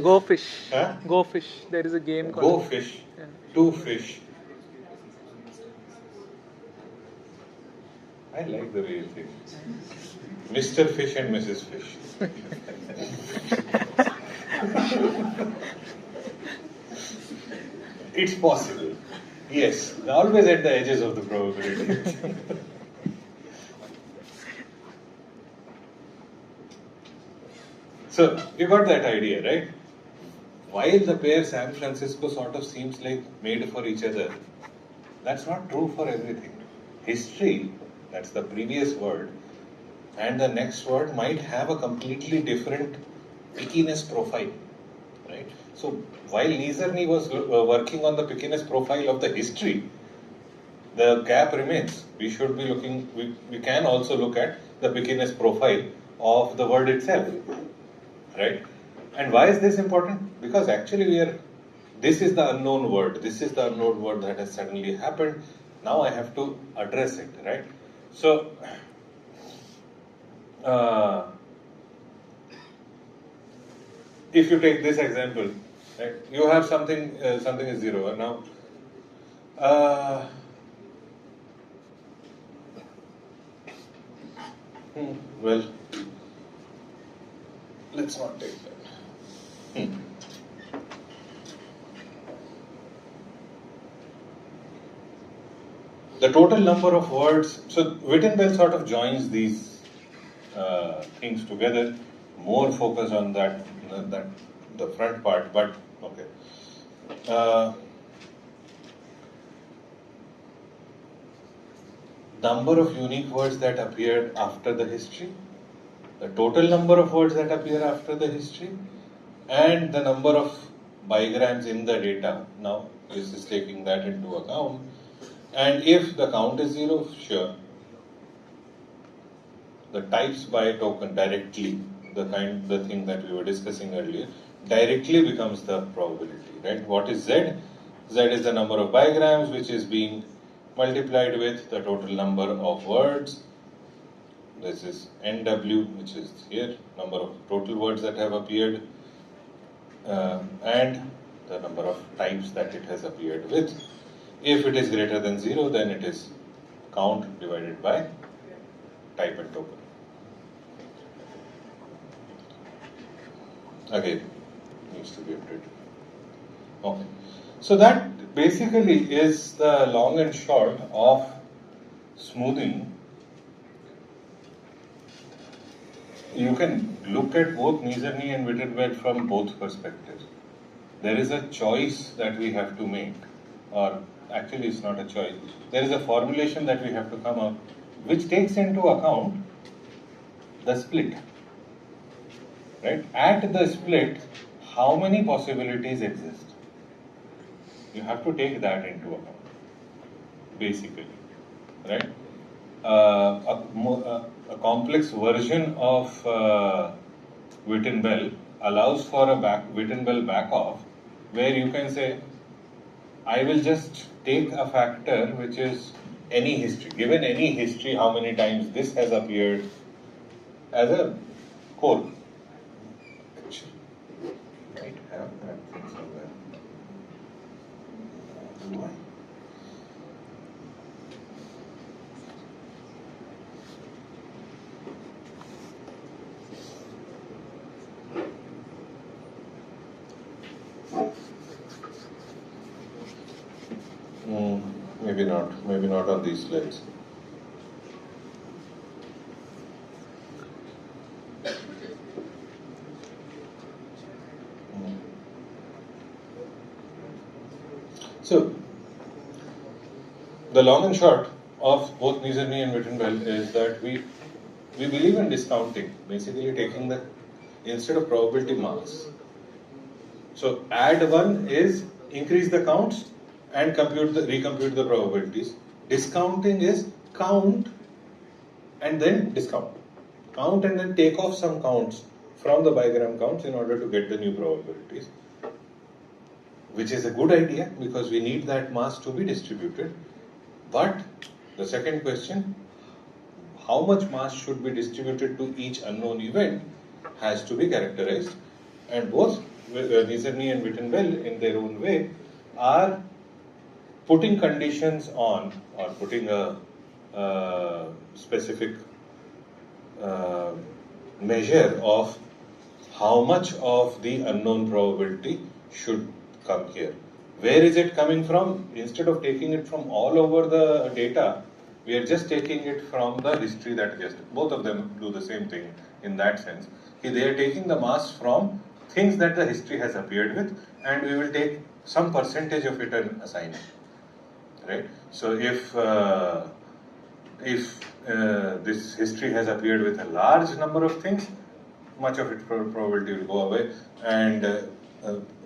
Go fish. Huh? Go fish. There is a game Go called. fish, Yeah. two fish. I like the way you think. Mr. Fish and Mrs. Fish. It's possible. Yes, always at the edges of the probability. So, you got that idea, right? While the pair San Francisco sort of seems like made for each other, that's not true for everything. History, that's the previous word, and the next word might have a completely different pickiness profile, right? So while Nizarni was working on the pickiness profile of the history, the gap remains. We should be looking, we can also look at the pickiness profile of the word itself, right? And why is this important? Because actually this is the unknown word. This is the unknown word that has suddenly happened. Now I have to address it, right? So, if you take this example, right, you have something, something is 0, and now, well, let's not take that. The total number of words, so Wittenbell sort of joins these things together, more focused on that the front part, but okay. Number of unique words that appeared after the history, the total number of words that appear after the history, and the number of bigrams in the data. Now, this is taking that into account. And if the count is 0, sure, the types by token directly, the thing that we were discussing earlier, directly becomes the probability, right? What is Z? Z is the number of bigrams which is being multiplied with the total number of words. This is NW, which is here, number of total words that have appeared, and the number of types that it has appeared with. If it is greater than 0, then it is count divided by type and token. Again, needs to be updated. Okay. So that basically is the long and short of smoothing. You can look at both Nizarni and Wittenbell from both perspectives. There is a choice that we have to make, or actually it's not a choice. There is a formulation that we have to come up which takes into account the split. Right? At the split, how many possibilities exist? You have to take that into account, basically, right? A complex version of Wittenbell allows for a Wittenbell backoff, where you can say, I will just take a factor which is any history. Given any history, how many times this has appeared as a core. Might have that thing somewhere. Do I? Maybe not on these slides. So, the long and short of both Nizarni and Wittenbell is that we believe in discounting, basically taking instead of probability mass. So, add 1 is increase the counts and recompute the probabilities. Discounting is count and then discount. Count and then take off some counts from the bigram counts in order to get the new probabilities, which is a good idea because we need that mass to be distributed. But the second question, how much mass should be distributed to each unknown event has to be characterized, and both Nizami and Wittenbell in their own way are putting conditions on, or putting a specific measure of how much of the unknown probability should come here. Where is it coming from? Instead of taking it from all over the data, we are just taking it from the history that just, both of them do the same thing in that sense. They are taking the mass from things that the history has appeared with, and we will take some percentage of it and assign it. Right? So if this history has appeared with a large number of things, much of its probability will go away, and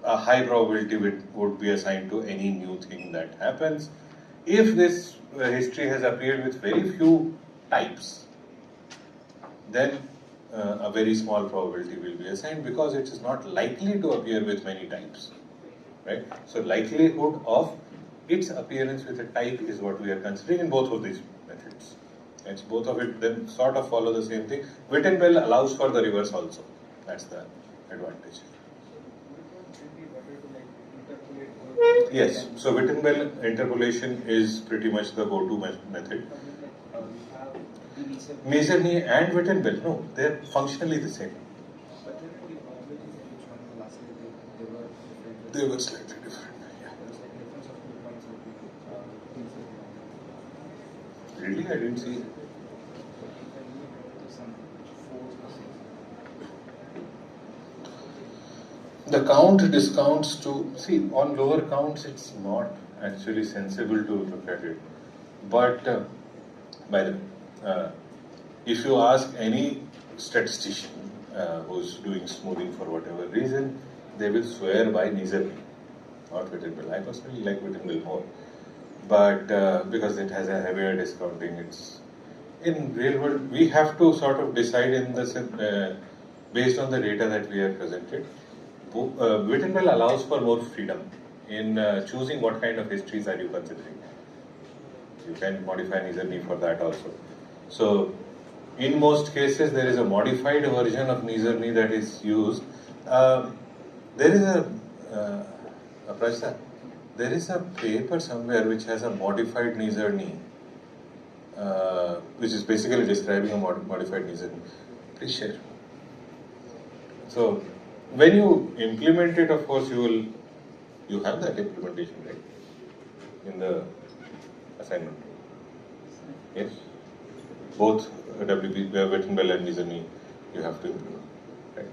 a high probability would be assigned to any new thing that happens. If this history has appeared with very few types, then a very small probability will be assigned, because it is not likely to appear with many types. Right? So likelihood of its appearance with a type is what we are considering in both of these methods. It's both of it then sort of follow the same thing. Wittenbell allows for the reverse also. That's the advantage. Yes, so Wittenbell interpolation is pretty much the go-to method. Masonry and Wittenbell, no, they're functionally the same. They were slightly different. Really? I didn't see. The count discounts to, see, on lower counts it's not actually sensible to look at it. But, by the way, if you ask any statistician who's doing smoothing for whatever reason, they will swear by Nizami, not Wittenbell. I personally like Wittenbell more. But because it has a heavier discounting, it's in real world we have to sort of decide in the based on the data that we are presented. Wittenbell allows for more freedom in choosing what kind of histories are you considering. You can modify Nizami for that also. So in most cases there is a modified version of Nizami that is used. There is there is a paper somewhere which has a modified Nizami, which is basically describing a modified Nizami. Please share. So when you implement it, of course, you have that implementation, right? In the assignment. Yes? Both Wittenbell and Nizami you have to implement. Right?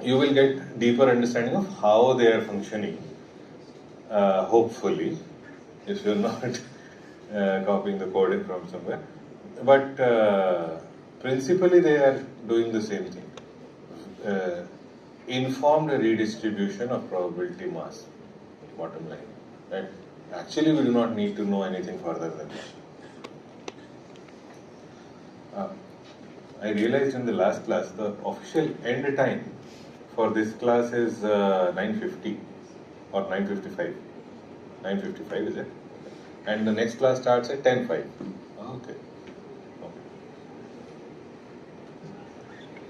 You will get deeper understanding of how they are functioning, hopefully, if you're not copying the code from somewhere. But principally they are doing the same thing. Informed redistribution of probability mass, bottom line. Right? Actually, we do not need to know anything further than that. I realized in the last class the official end time for this class is 9:50 or 9:55. 9:55 is it? And the next class starts at 10:05. Okay.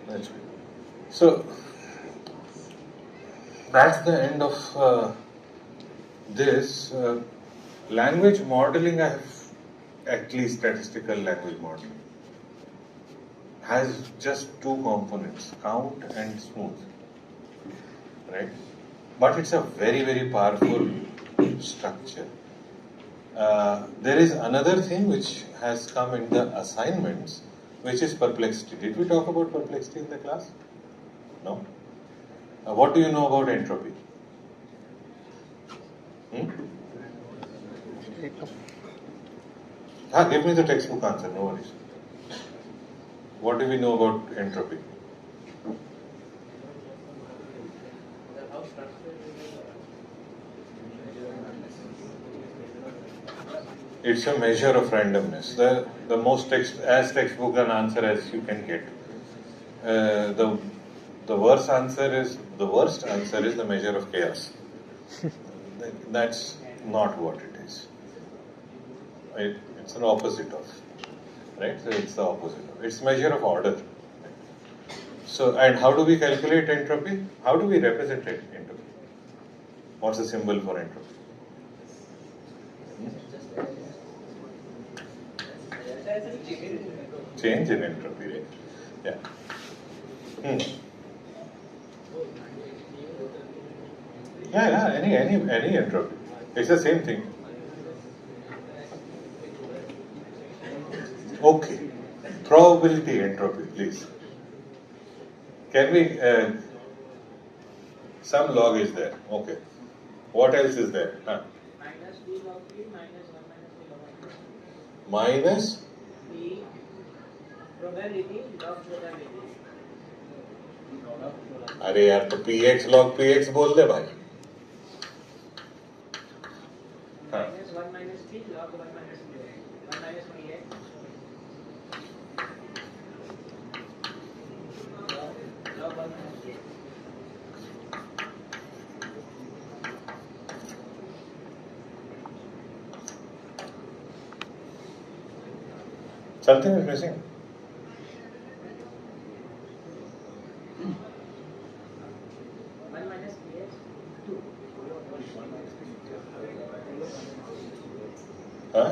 That's right. So that's the end of this. Language modeling, I have, at least statistical language modeling, has just two components, count and smooth. Right? But it's a very, very powerful structure. There is another thing which has come in the assignments, which is perplexity. Did we talk about perplexity in the class? No? What do you know about entropy? Give me the textbook answer, no worries. What do we know about entropy? It's a measure of randomness. The most as textbook an answer as you can get. The worst answer is the measure of chaos. That's not what it is. It's an opposite right? So it's the opposite. It's measure of order. So, and how do we calculate entropy? How do we represent entropy? What's the symbol for entropy? Change in entropy, right? Yeah. Yeah, any entropy. It's the same thing. Okay. Probability entropy, please. Can we, some log is there. Okay. What else is there? Minus 2 log p minus 1 minus 2 log 1. Minus? P probability log probability. अरे यार तो px log px बोल दे भाई. Minus 1 minus p log 1 minus 2. 1 minus px. Log 1 minus 2. Something is missing. 1 minus px. 2. Huh?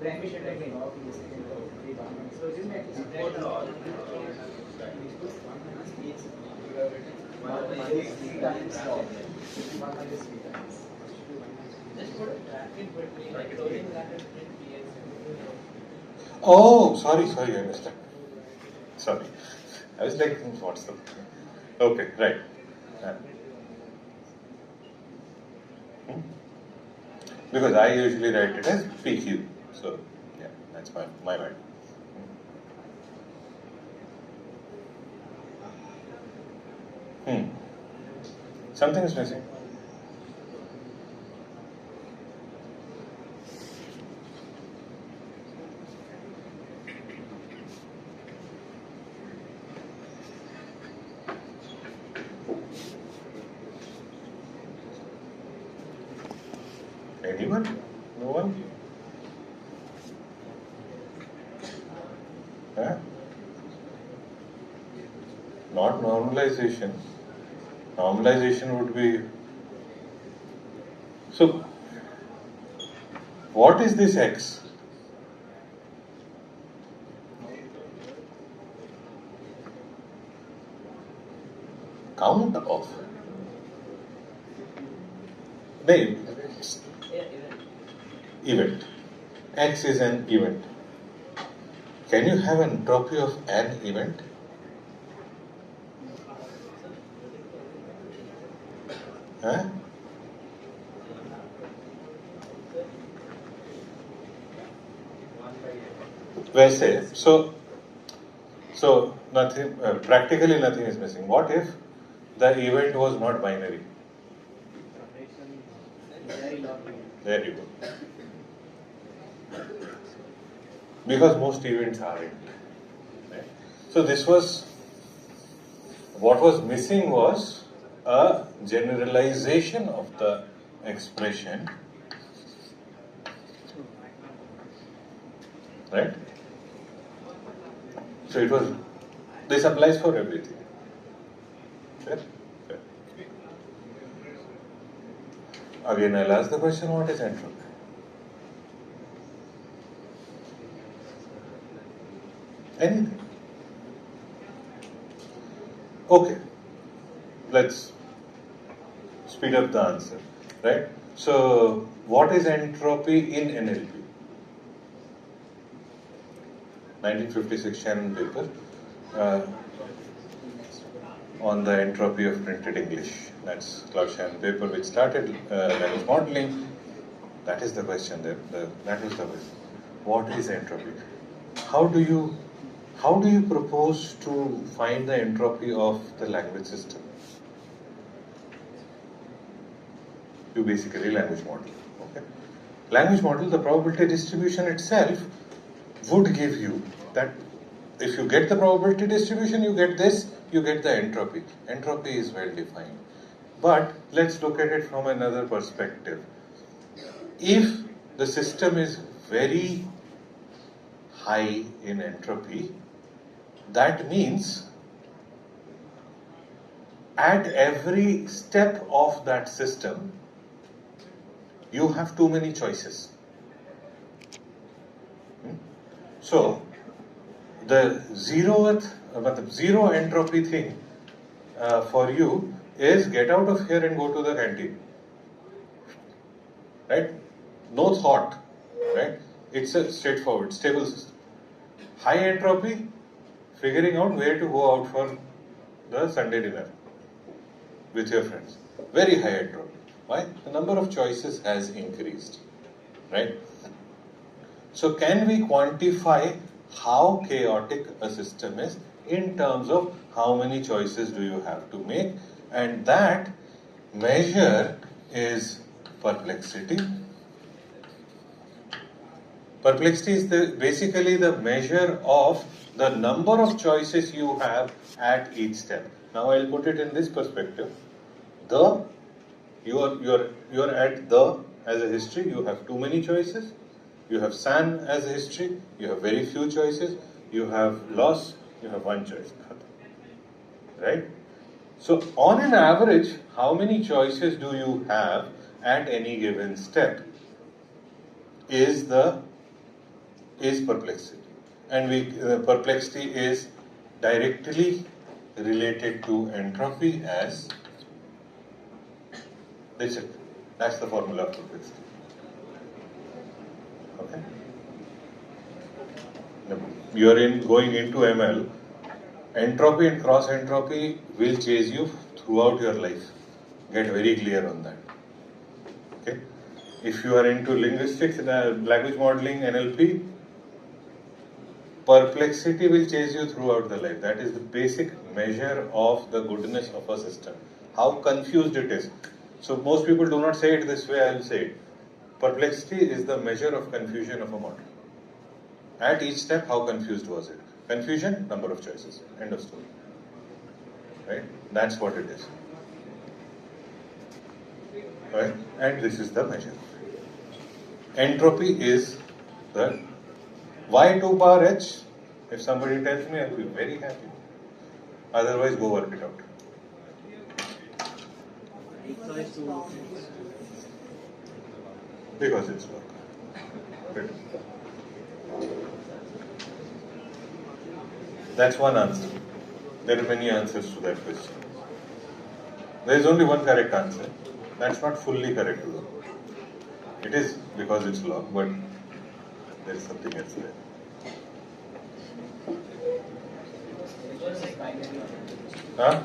Then we should again. So this makes it log. 1 minus px. 1 minus p times log. 1 minus p times. Just put a bracket between like closing bracket between px and Oh, sorry, I missed that. Sorry. I was like, what's the... Okay, right. Because I usually write it as PQ. So, yeah, that's my mind. Something is missing. Anyone? No one? Huh? Not normalization. Normalization would be... So, what is this x? Count of. Name. Event. X is an event. Can you have an entropy of an event? Huh? वैसे, so nothing, practically nothing is missing. What if the event was not binary? There you go. Because most events aren't. Right? So this was, what was missing was a generalization of the expression, right? So it was, this applies for everything. Fair? Fair. Again, I'll ask the question, what is entropy? Anything. Okay, let's speed up the answer, right? So, what is entropy in NLP? 1956 Shannon paper on the entropy of printed English. That's Klaus Shannon paper which started language modeling. That is the question there. That is the question. What is entropy? How do you propose to find the entropy of the language system? You basically language model. Okay. Language model, the probability distribution itself would give you that if you get the probability distribution, you get this, you get the entropy. Entropy is well defined. But let's look at it from another perspective. If the system is very high in entropy, that means at every step of that system, you have too many choices. So, the zero entropy thing for you is get out of here and go to the canteen. Right? No thought. Right? It's a straightforward, stable system. High entropy, figuring out where to go out for the Sunday dinner with your friends. Very high entropy. Why? The number of choices has increased. Right? So can we quantify how chaotic a system is in terms of how many choices do you have to make? And that measure is perplexity. Perplexity is basically the measure of the number of choices you have at each step. Now I'll put it in this perspective. You're at the as a history, you have too many choices. You have san as a history, you have very few choices. You have loss, you have one choice. Right? So on an average, how many choices do you have at any given step is perplexity. And perplexity is directly related to entropy as this. That's the formula of perplexity. Okay. You are going into ML. Entropy and cross entropy will chase you throughout your life. Get very clear on that. Okay. If you are into linguistics, language modeling, NLP, perplexity will chase you throughout the life. That is the basic measure of the goodness of a system. How confused it is. So most people do not say it this way. I will say it. Perplexity is the measure of confusion of a model. At each step, how confused was it? Confusion, number of choices. End of story. Right? That's what it is. Right? And this is the measure. Entropy is the y2 bar h. If somebody tells me, I'll be very happy. Otherwise, go work it out. Because it's work. Good. That's one answer. There are many answers to that question. There is only one correct answer. That's not fully correct though. It is because it's log, but there is something else there. Huh?